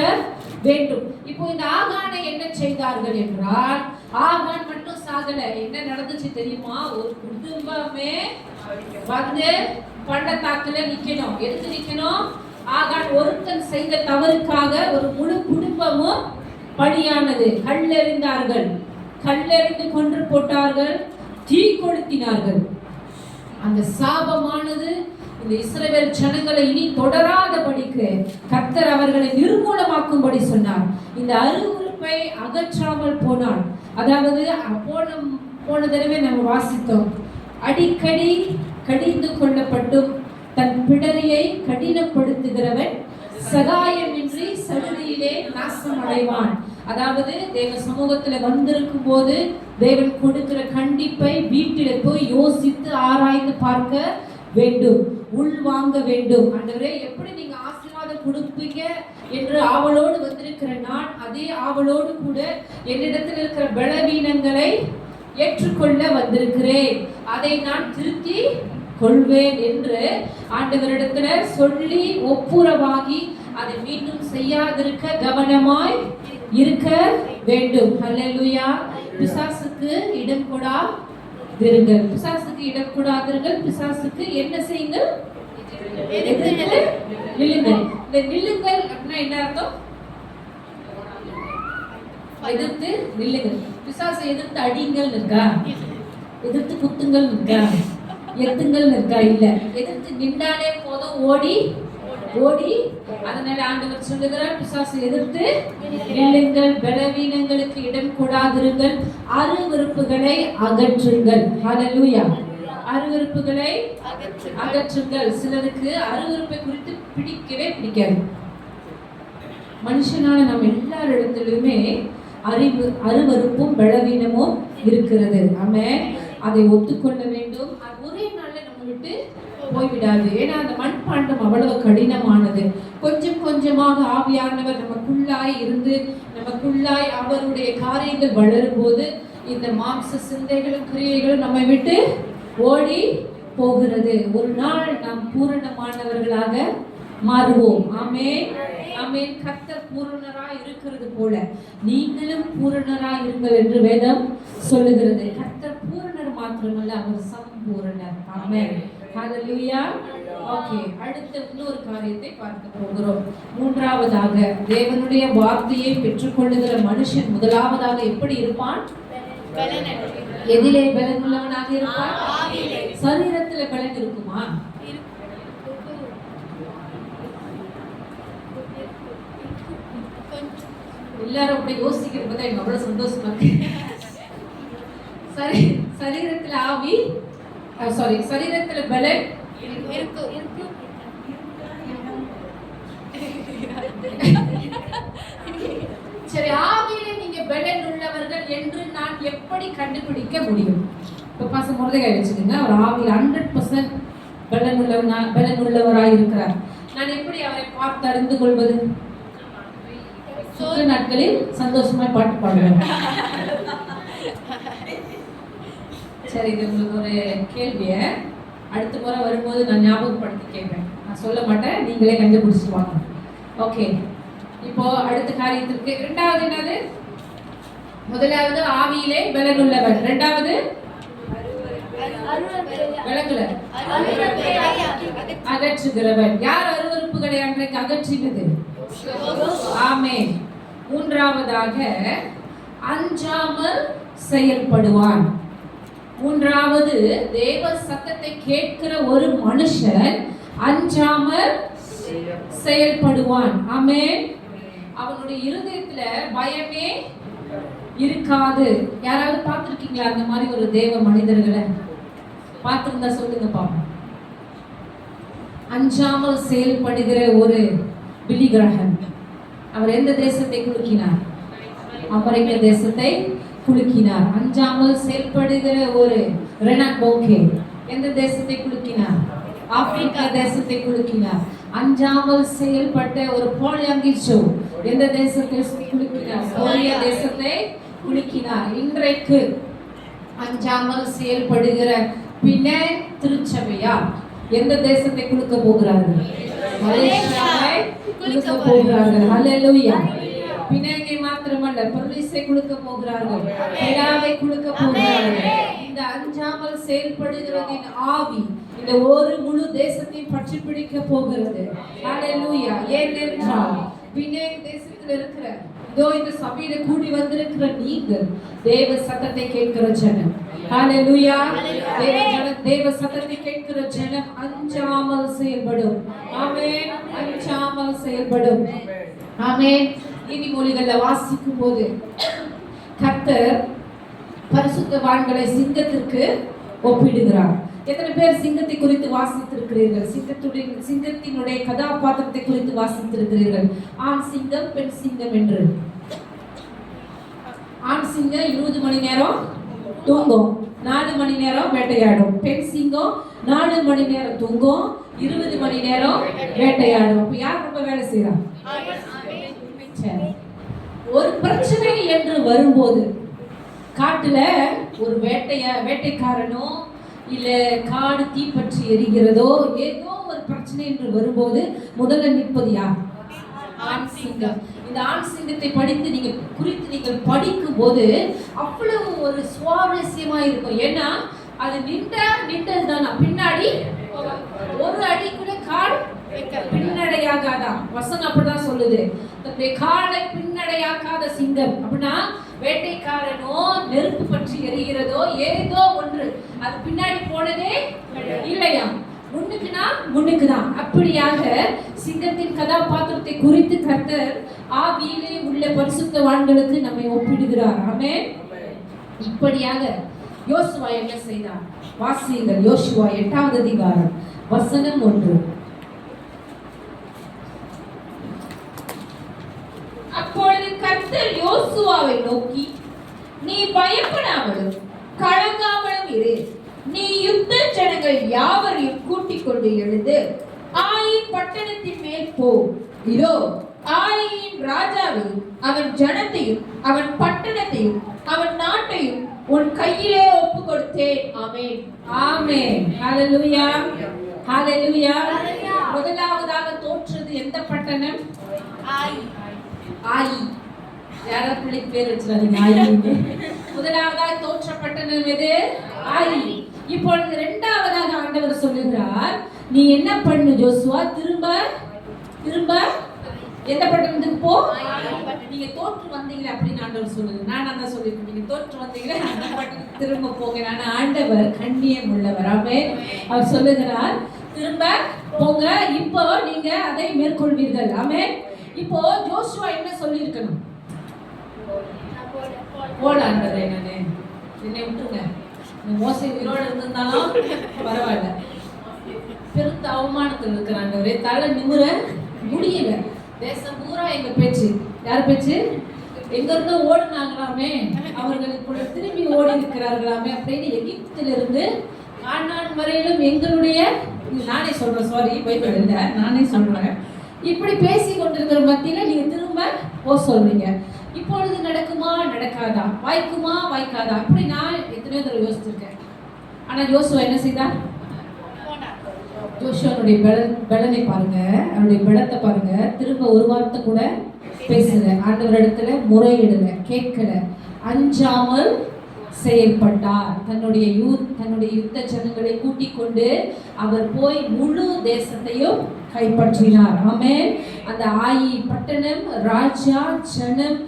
வேண்டும். இப்போ இந்த ஆகானை என்ன செய்தார்கள் என்றால், ஆகான் மட்டும் சாகல. என்ன நடந்துச்சு தெரியுமா? ஒரு குடும்பமே வந்து பள்ளத்தாக்குல நிக்கணும். எதுக்கு நிக்கணும்? ஆகான் ஒருத்தன் செய்த தவறுக்காக ஒரு முழு குடும்பமும் பலியானது. கல்லெறிந்து கொன்று போட்டார்கள், தீ கொளுத்தினார்கள். அந்த சாபமானது இந்த இஸ்ரவேல் ஜனங்களை இனி தொடராதபடிக்கு கர்த்தர் அவர்களை நிர்மூலமாக்கும்படி சொன்னார். இந்த அருவருப்பை அகற்றாமல் போனான். அதாவது போன தடவை நம்ம வாசித்தோம், அடிக்கடி கடிந்து கொள்ளப்பட்டும் தன் பிடரியை கடினப்படுத்துகிறவன் சகாயமின்றி சடுதியிலே நாசம் அடைவான். அதாவது தேவ சமூகத்துல வந்திருக்கும் போது தேவன் கொடுக்கிற கண்டிப்பை வீட்டில போய் யோசித்து ஆராய்ந்து பார்க்க வேண்டும், உள்வாங்க வேண்டும். ஆண்டவரே எப்படி நீங்க ஆசீர்வாதம் கொடுப்பீங்க என்று ஆவலோடு வந்திருக்கிற நான் அதே ஆவலோடு கூட என்னிடத்தில் இருக்கிற பலவீனங்களை ஏற்றுக்கொள்ள வந்திருக்கிறேன், அதை நான் திருத்தி கொள்வேன் என்று ஆண்டவரிடத்துல சொல்லி ஒப்புரவாகி அதை மீண்டும் செய்யாதிருக்க கவனமாய் இருக்க வேண்டும். ஹல்லேலூயா. பிசாசுக்கு இடம் கொடாதிருங்கள். பிசாசுக்கு இடம் கொடாதிருங்கள். பிசாசுக்கு என்ன செய்யுங்கள்? நில்லுங்கள். இந்த நில்லுங்கள் அப்படின்னா என்ன அர்த்தம்? எதிர்த்து நில்லுங்கள். பிசாசை எதிர்த்து அடிங்கள் இருக்கா? எதிர்த்து குத்துங்கள் இருக்கா? எத்துங்கள் இருக்கா? இல்ல. எதிர்த்து நின்றாலே போதும், ஓடி. அதனால ஆண்டவர் சொல்லுகிறார், பிசாசை எதிர்த்து நில்லுங்கள், பலவீனங்களுக்கு இடம் கொடாதிருங்கள், அருவருப்புகளை அகற்றுங்கள். ஹல்லேலூயா. அருவருப்புகளை அகற்றுங்கள். சிலருக்கு அருவருப்பை குறித்து பிடிக்காது. மனுஷனால நம்ம எல்லாரிடத்திலுமே அருவருப்பும் பலவீனமும் இருக்கிறது. ஆமென். அதை ஒத்துக்கொள்ள வேண்டும். அது ஒரே நாள்ல நம்ம விட்டு போய்விடாது. ஏன்னா அந்த மண்பாண்டம் அவ்வளவு கடினமானது. கொஞ்சம் கொஞ்சமாக ஆவியானவர் நமக்குள்ளாய் இருந்து நமக்குள்ளாய் அவருடைய காரியங்கள் வளரும் போது இந்த மாம்ச சிந்தைகளும் கிரியைகளும் நம்மை விட்டு ஓடி போகிறது. ஒரு நாள் நாம் பூரணமானவர்களாக மாறுவோம். ஆமென், ஆமென். கர்த்தர் பூரணராய் இருக்கிறது போல நீங்களும் பூரணராய் இருங்கள் என்று வேதம் சொல்லுகிறது. கர்த்தர் பூரணர் மாத்திரமல்ல, அவர் சம்பூரணர். ஆமென். ஹல்லேலூயா. ஓகே, அடுத்த இன்னொரு காரியத்தை பார்க்க போகிறோம். மூன்றாவதாக, தேவனுடைய வார்த்தையை பெற்றுக்கொள்ளுகிற மனுஷன் முதலாவதாக எப்படி இருப்பான்? எதிலே பலன் உள்ளவனாக இருப்பான்? சரீரத்துல பலன் இருக்குமா? எல்லாரும் அப்படி யோசிக்கிறது பார்த்தா எனக்கு அவ்வளவு சந்தோஷமா இருக்கு. சரீரத்துல ஆவி சாரி, சரீரத்துல பலன் சரி, ஆவியிலே நீங்க பலன் உள்ளவர்கள் என்று நான் எப்படி கண்டுபிடிக்க முடியும்? இப்ப பாச முருதைகாய் வச்சுக்கோங்க, அவர் ஆவியில் 100% பலன் உள்ளவராய் இருக்கிறார். நான் எப்படி அவரை பார்த்து அறிந்து கொள்வது? சுற்று நாட்களில் சந்தோஷமாய் பாட்டு பாடுவேன். சரி, இது உங்களுக்கு ஒரு கேள்விய அடுத்த முறை வரும்போது நான் ஞாபகப்படுத்தி கேட்பேன். நான் சொல்ல மாட்டேன், நீங்களே கண்டுபிடிச்சு வாங்க. ஓகே, இப்போ அடுத்த காரியத்திற்கு இரண்டாவது என்னது? முதலாவது ஆவியிலே பலன் உள்ளவர், இரண்டாவது விளங்கல அகற்றுகிறவர். யார் அருவருப்புகளை அன்றைக்கு அகற்றினது? ஆமென். மூன்றாவதாக அஞ்சாமல் செயல்படுவான். மூன்றாவது, தேவ சத்தத்தை கேட்கிற ஒரு மனுஷன் அஞ்சாமல் செயல்படுவான். ஆமென். அவனுடைய இருதயத்துல பயமே இருக்காது. யாராவது பார்த்திருக்கீங்களா அந்த மாதிரி ஒரு தேவ மனிதர்களை? பார்த்திருந்தா சொல்லுங்க பாப்போம். அஞ்சாமல் செயல்படுகிற ஒரு பில்லி கிரஹாம், அவர் எந்த தேசத்தை குலுக்கினார்? அமெரிக்க தேசத்தை குலுக்கினார். அஞ்சாமல் செயல்படுகிற ஒரு ரெனால்ட் போகே எந்த தேசத்தை குலுக்கினார்? ஆப்பிரிக்கா தேசத்தை குலுக்கினார். அஞ்சாமல் செயல்பட்ட ஒரு பால் யங்கிச்சோ எந்த தேசத்தை குலுக்கினார்? கொரியா தேசத்தை குலுக்கினார். இன்றைக்கு அஞ்சாமல் செயல்படுகிற பின்ன திருச்சபையா எந்த தேசத்தை குலுக்க போகிறார்கள்? மலேசியாவை குலுக்க போகிறார்கள். ஹல்லேலூயா. பிணையை மாத்திரமல்ல, பொலிஸை குலுக்க போகிறார்கள், பெடாவை குலுக்க போகிறார்கள். இந்த அஞ்சாமல் செயல்படுகிறதின் ஆவி இந்த ஒரு முழு தேசத்தையும் பற்றி பிடிக்க போகிறது. ஹல்லேலூயா. ஏனென்றால் பிணை தேசத்தில் இருக்கிற இதோ இந்த சபையில கூடி வந்திருக்கிற நீங்கள் தேவ சத்தத்தை கேட்கிற ஜனம். ஹல்லேலூயா. தேவ சத்தத்தை கேட்கிற ஜனம் அஞ்சாமல் செயல்படும். ஆமென். அஞ்சாமல் செயல்படும். ஆமென். நீதிமொழிகளை வாசிக்கும் போது கர்த்தர் பரிசுத்தவான்களை சிங்கத்திற்கு ஒப்பிடுகிறார். எத்தனை பேர் சிங்கத்தை குறித்து வாசித்திருக்கிறீர்கள்? சிங்கத்தினுடைய கதாபாத்திரத்தை குறித்து வாசித்திருக்கிறீர்கள். ஆண் சிங்கம், பெண் சிங்கம் என்று. ஆண் சிங்கம் 20 மணி நேரம் தூங்கும், 4 மணி நேரம் வேட்டையாடும். பெண் சிங்கம் 4 மணி நேரம் தூங்கும், 20 மணி நேரம் வேட்டையாடும். அப்ப யார் ரொம்ப வேலை செய்யறா? ஒரு பிரச்சனை என்று வரும்போது காட்டுல ஒரு வேட்டைக்காரனோ இல்ல காடு தீப்பற்றி எரிகிறதோ ஏதோ ஒரு பிரச்சனை என்று வரும்போது முதல்ல நிற்பது யார்? ஆண் சிங்கம். இந்த ஆண் சிங்கத்தை குறித்து நீங்கள் படிக்கும் போது அவ்வளவு ஒரு சுவாரஸ்யமா இருக்கும். ஏன்னா அது நின்றதுதானா, பின்னாடி ஒரு அடி கூட கால் பின்னடையாகாதான். வசனம் அப்படிதான் சொல்லுது. தன்னுடைய காலை பின்னடையாக்காத சிங்கம் அப்படின்னா வேட்டைக்காரனோ நெருப்பு பற்றி எரிகிறதோ ஏதோ ஒன்று அது பின்னாடி போனதே இல்லையா, முன்னுக்குதான். அப்படியாக சிங்கத்தின் கதாபாத்திரத்தை குறித்து கர்த்தர் ஆவியிலே உள்ள பரிசுத்தவான்களுக்கு நம்மை ஒப்பிடுகிறார். ஆமென். இப்படியாக யோசுவா என்ன செய்தார்? வாசியுங்கள். யோசுவா 8வது அதிகாரம் வசனம் 1. அப்பொழுது கர்த்தர் யோசுவாவை நோக்கி, நீ பயப்படாமலும் கலங்காமலும் இரு. நீ யுத்த ஜனங்கள் யாவரையும் கூட்டிக் கொண்டு எழுந்து ஆயின் பட்டணத்தின் மேல் போ. இதோ ஆயின் ராஜாவையும் அவன் ஜனத்தையும் அவன் பட்டணத்தையும் அவன் நாட்டையும் உன் கையிலே ஒப்பு கொடுத்தேன். ஆமென். ஆமென். ஹல்லேலூயா. ஹல்லேலூயா. முதலாவதாக தோற்றது எந்த பட்டணம்? ஆயி. யாரா பிள்ளைக்கு பேர் வச்சிருக்காங்க ஆயி. முதலாவதாக தோற்ற பட்டணம் எது? ஆயி. இப்பொழுது இரண்டாவதாக ஆண்டவர் சொல்லுகிறார், நீ என்ன பண்ணு ஜோசுவா, திரும்ப எந்த பட்டணத்துக்கு போ? நீங்க தோற்று வந்தீங்களே அப்படின்னு ஆண்டவர் சொல்லுங்க. நான் தான் சொல்லிருக்கேன், நீங்க தோற்று வந்தீங்களே அந்த பட்டணத்துக்கு திரும்ப போங்க. ஆனா ஆண்டவர் கண்ணியம் உள்ளவர். ஆமென். அவர் சொல்லுகிறார், திரும்ப போங்க, இப்போ நீங்க அதை மேற்கொள்வீர்கள். ஆமென். இப்போ ஜோசுவா என்ன சொல்லியிருக்கணும்? போடாண்டதே நானே என்னை விட்டுருங்க. மோசே உயிரோடு இருந்திருந்தாலும் பரவாயில்ல, பெருத்த அவமானத்தில் இருக்கிறாங்க. தலை நிமிர முடியல. தேசம் பூரா எங்க பேச்சு. யார் பேச்சு? எங்க இருந்து ஓடினாங்களாமே, அவர்கள் கூட திரும்பி ஓடி இருக்கிறார்களாமே அப்படின்னு எகிப்திலிருந்து கானான் வரையிலும் எங்களுடைய, நானே சொல்றேன், சாரி பைபிள் இல்லை, நானே சொல்றேன், இப்படி பேசி கொண்டிருக்கிற மத்தியில நீங்க திரும்ப போ சொல்றீங்க. இப்பொழுது நடக்குமா நடக்காதா, வாய்க்குமா வாய்க்காதா, இப்படி நான் எத்தனையோ தடவை யோசிச்சிருக்கேன். ஆனா யோசுவா என்ன செய்தார்? யோசுவாவுடைய பலனை பாருங்க, அவருடைய பலத்தை பாருங்க. திரும்ப ஒரு வார்த்தை கூட பேசல, ஆண்டவர் இடத்துல முறையிடல, கேட்கல, அஞ்சாமல் செயல்பட்டார். தன்னுடைய யுத்த ஜனங்களை கூட்டிக் கொண்டு அவர் போய் முழு தேசத்தையும் கைப்பற்றினார். ஆமென். அந்த ஆயி பட்டணம், ராஜா, ஜனம்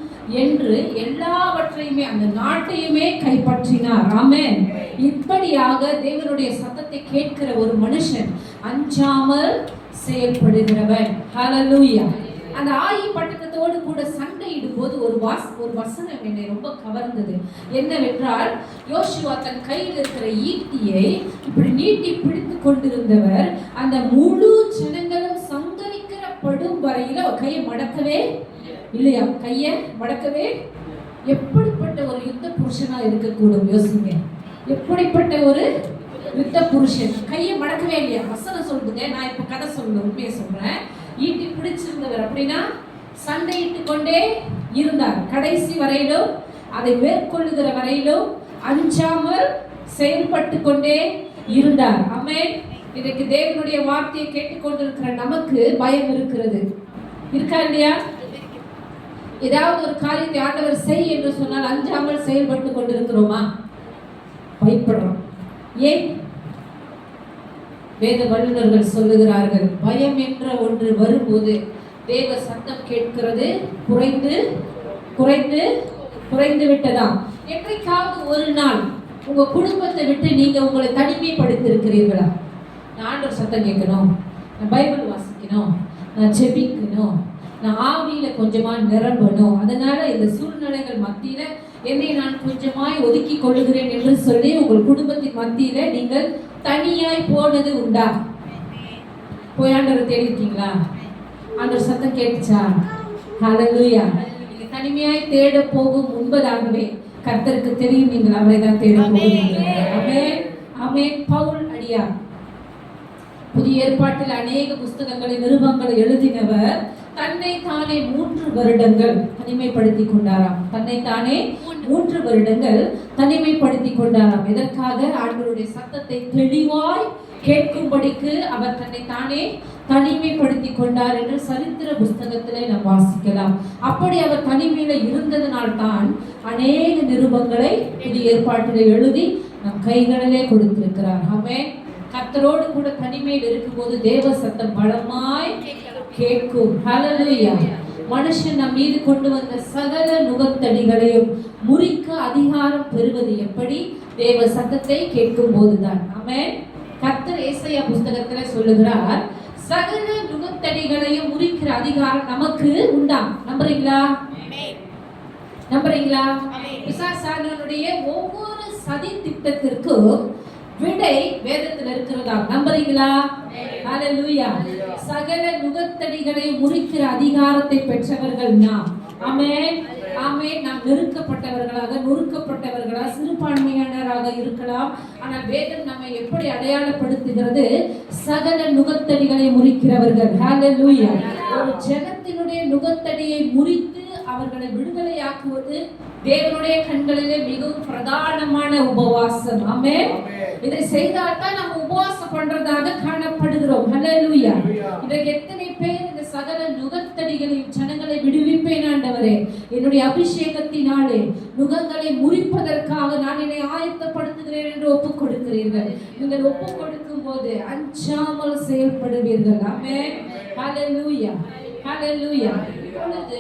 என்று எல்லாவற்றையுமே, அந்த நாட்டையுமே கைப்பற்றினார். ஆமென். இப்படியாக தேவனுடைய சத்தத்தை கேட்கிற ஒரு மனுஷன் அஞ்சாமல் செயல்படுகிறவன். ஹல்லேலூயா. அந்த ஆயி பட்டணத்தோடு கூட சண்டையிடும் போது ஒரு வசனம் என்னை ரொம்ப கவர்ந்தது. என்னவென்றால், யோசுவா தன் கையில் இருக்கிற ஈட்டியை இப்படி நீட்டி பிடித்து கொண்டிருந்தவர் அந்த முழு ஜனங்களும் சங்கரிக்கப்படும் வரையில கையை மடக்கவே இல்லையா, கையை மடக்கவே. எப்படிப்பட்ட ஒரு யுத்த புருஷனா இருக்கக்கூடும் யோசிங்க. எப்படிப்பட்ட ஒரு யுத்த புருஷன், கையை மடக்கவே இல்லையா. வசனம் சொல்லுங்க, நான் இப்ப கதை சொல்ல உண்மையை சொல்றேன். ஈட்டி பிடிச்சிருந்தவர் அப்படின்னா சண்டையிட்டு கொண்டே இருந்தார். கடைசி வரையிலும், அதை மேற்கொள்ளுகிற வரையிலும் அஞ்சாமல் செயல்பட்டு கொண்டே இருந்தார். ஆமென். இன்னைக்கு தேவனுடைய வார்த்தையை கேட்டுக்கொண்டிருக்கிற நமக்கு பயம் இருக்கிறது, இருக்கா இல்லையா? ஏதாவது ஒரு காரியத்தை ஆண்டவர் செய் என்று சொன்னால் அஞ்சாமல் செயல்பட்டு கொண்டிருக்கிறோமா? பயப்படுறோம். ஏன்? வேத வல்லுநர்கள் சொல்லுகிறார்கள், பயம் என்ற ஒன்று வரும்போது தேவ சத்தம் கேட்கிறது குறைந்து குறைந்து குறைந்து விட்டதாம். என்றைக்காவது ஒரு நாள் உங்க குடும்பத்தை விட்டு நீங்க உங்களை தனிமைப்படுத்தி இருக்கிறீர்களா? நான் ஆண்டவர் சத்தம் கேட்கணும், நான் பைபிள் வாசிக்கணும், நான் ஜெபிக்கணும், நான் ஆவியில கொஞ்சமா நிரம்பணும், அதனால இந்த சூழ்நிலைகள் மத்தியில என்னை நான் கொஞ்சமாய் ஒதுக்கி கொள்ளுகிறேன் என்று சொல்லி உங்கள் குடும்பத்தின் மத்தியில நீங்கள் தனியாய் போனது உண்டா? போய் ஆண்டவரை தேடிட்டீங்களா? ஆண்டவர் சத்தம் கேட்டுச்சா? ஹல்லேலூயா. நீங்க தனிமையாய் தேட போகும் முன்பதாகவே கர்த்தருக்கு தெரியும் நீங்கள் அவரை தான் தேட போகிறீர்கள். ஆமென். ஆமென். பவுல் அடியார் புதிய ஏற்பாட்டில் அநேக புஸ்தகங்களை, நிருபங்களை எழுதினவர் தன்னை தானே 3 வருடங்கள் தனிமைப்படுத்தி கொண்டாராம். தன்னை தானே 3 வருடங்கள் தனிமைப்படுத்தி கொண்டாராம். எதற்காக? ஆண்டவருடைய சத்தத்தை தெளிவாய் கேட்கும்படிக்கு அவர் தன்னை தானே தனிமைப்படுத்தி கொண்டார் என்று சரித்திர புஸ்தகத்திலே நாம் வாசிக்கலாம். அப்படி அவர் தனிமையில இருந்ததனால்தான் அநேக நிருபங்களை புதிய ஏற்பாட்டிலே எழுதி நம் கைகளிலே கொடுத்திருக்கிறார். ஆமென். கர்த்தரோடு கூட தனிமையில் இருக்கும்போது தேவ சத்தம் பலமாய் கேட்கும். ஹல்லேலூயா. மனுஷன் நம் மீது கொண்டு வந்த சகல நுகத்தடிகளையும் முறிக்க அதிகாரம் பெறுவது எப்படி? தேவ சத்தத்தை கேட்கும் போதுதான். ஆமென். கர்த்தர் ஏசாயா புஸ்தகத்துல சொல்லுகிறார், சகல நுகத்தடிகளையும் முறிக்கிற அதிகாரம் நமக்கு உண்டாம். நம்புறீங்களா? நம்புறீங்களா? பிசாசானுடைய ஒவ்வொரு சதி திட்டத்திற்கும் விடை வேதத்தில் இருக்கிறதா? நம்புறீங்களா? ஹல்லேலூயா. சகல நுகத்தடிகளை முறிக்கிற அதிகாரத்தை பெற்றவர்கள் நாம். ஆமென். ஆமென். நாம் நெருக்கப்பட்டவர்களாக, நொறுக்கப்பட்டவர்களாக, சிறுபான்மையினராக இருக்கலாம். ஆனால் வேதம் நம்மை எப்படி அடையாளப்படுத்துகிறது? சகல நுகத்தடிகளை முறிக்கிறவர்கள். ஹல்லேலூயா. ஒரு ஜனத்தினுடைய நுகத்தடியை முறித்து அவர்களை விடுதலையாக்குவது தேவனுடைய கண்களிலே மிகவும் பிரதானமான உபவாசம். ஆமென். இதை செய்தால் தான் நம்ம உபவாசம் பண்றதாக காணப்படுகிறோம். ஹல்லேலூயா. இன்றைக்கு எத்தனை பேர் இந்த சகல நுகத்தடிகளையும் ஜனங்களை விடுவிப்பேன் ஆண்டவரே, என்னுடைய அபிஷேகத்தினாலே நுகங்களை முறிப்பதற்காக நான் என்னை ஆயத்தப்படுத்துகிறேன் என்று ஒப்புக் கொடுக்கிறீர்கள். நீங்கள் ஒப்புக் கொடுக்கும் போது அஞ்சாமல் செயல்படுவீர்கள். ஆமென். ஹல்லேலூயா. ஹல்லேலூயா. இப்பொழுது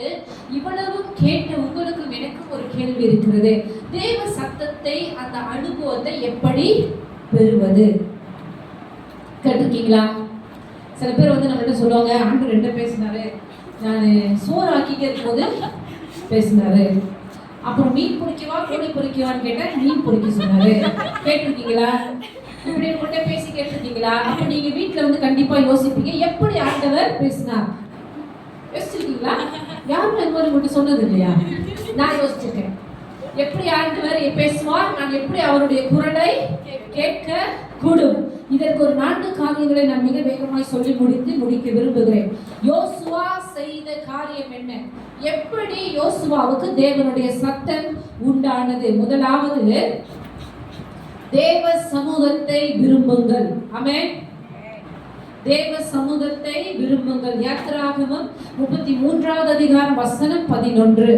இவ்வளவு கேட்ட உங்களுக்கும் எனக்கும் ஒரு கேள்வி இருக்கிறது. தேவ சத்தத்தை, அந்த அனுபவத்தை எப்படி பெறுவது? கேட்டிருக்கீங்களா? சில பேர் நம்மள்ட்ட சொல்லுவாங்க, ஆண்டவர் என்ன பேசினாரு, நான் சோறு ஆக்கிக்க இருக்கும் போது பேசினாரு, அப்புறம் மீன் பொரிக்கவா கோழி பொரிக்கவான்னு கேட்டா மீன் பொரிக்க சொன்னாரு. கேட்டிருக்கீங்களா? இப்படி உங்கள்கிட்ட பேசி கேட்டிருக்கீங்களா? அப்ப நீங்க வீட்டுல வந்து கண்டிப்பா யோசிப்பீங்க, எப்படி ஆண்டவர் பேசினார். யோசிச்சிருக்கீங்களா? யாரும் இந்த மாதிரி உங்கள்கிட்ட சொன்னது இல்லையா? நான் யோசிச்சிருக்கேன். எப்படி ஆண்டவர் பேசுவார், நான் எப்படி அவருடைய குரலை கேட்க கூடும். இதற்கு ஒரு 4 காரியங்களை நான் மிக வேகமாய் சொல்லி முடிக்க விரும்புகிறேன். யோசுவா செய்த காரியம் என்ன? எப்படி யோசுவாவுக்கு தேவனுடைய சத்தம் உண்டானது? முதலாவது, தேவ சமூகத்தை விரும்புங்கள். ஆமென். தேவ சமூகத்தை விரும்புங்கள். யாத்திராகமம் 33வது அதிகாரம் வசனம் 11.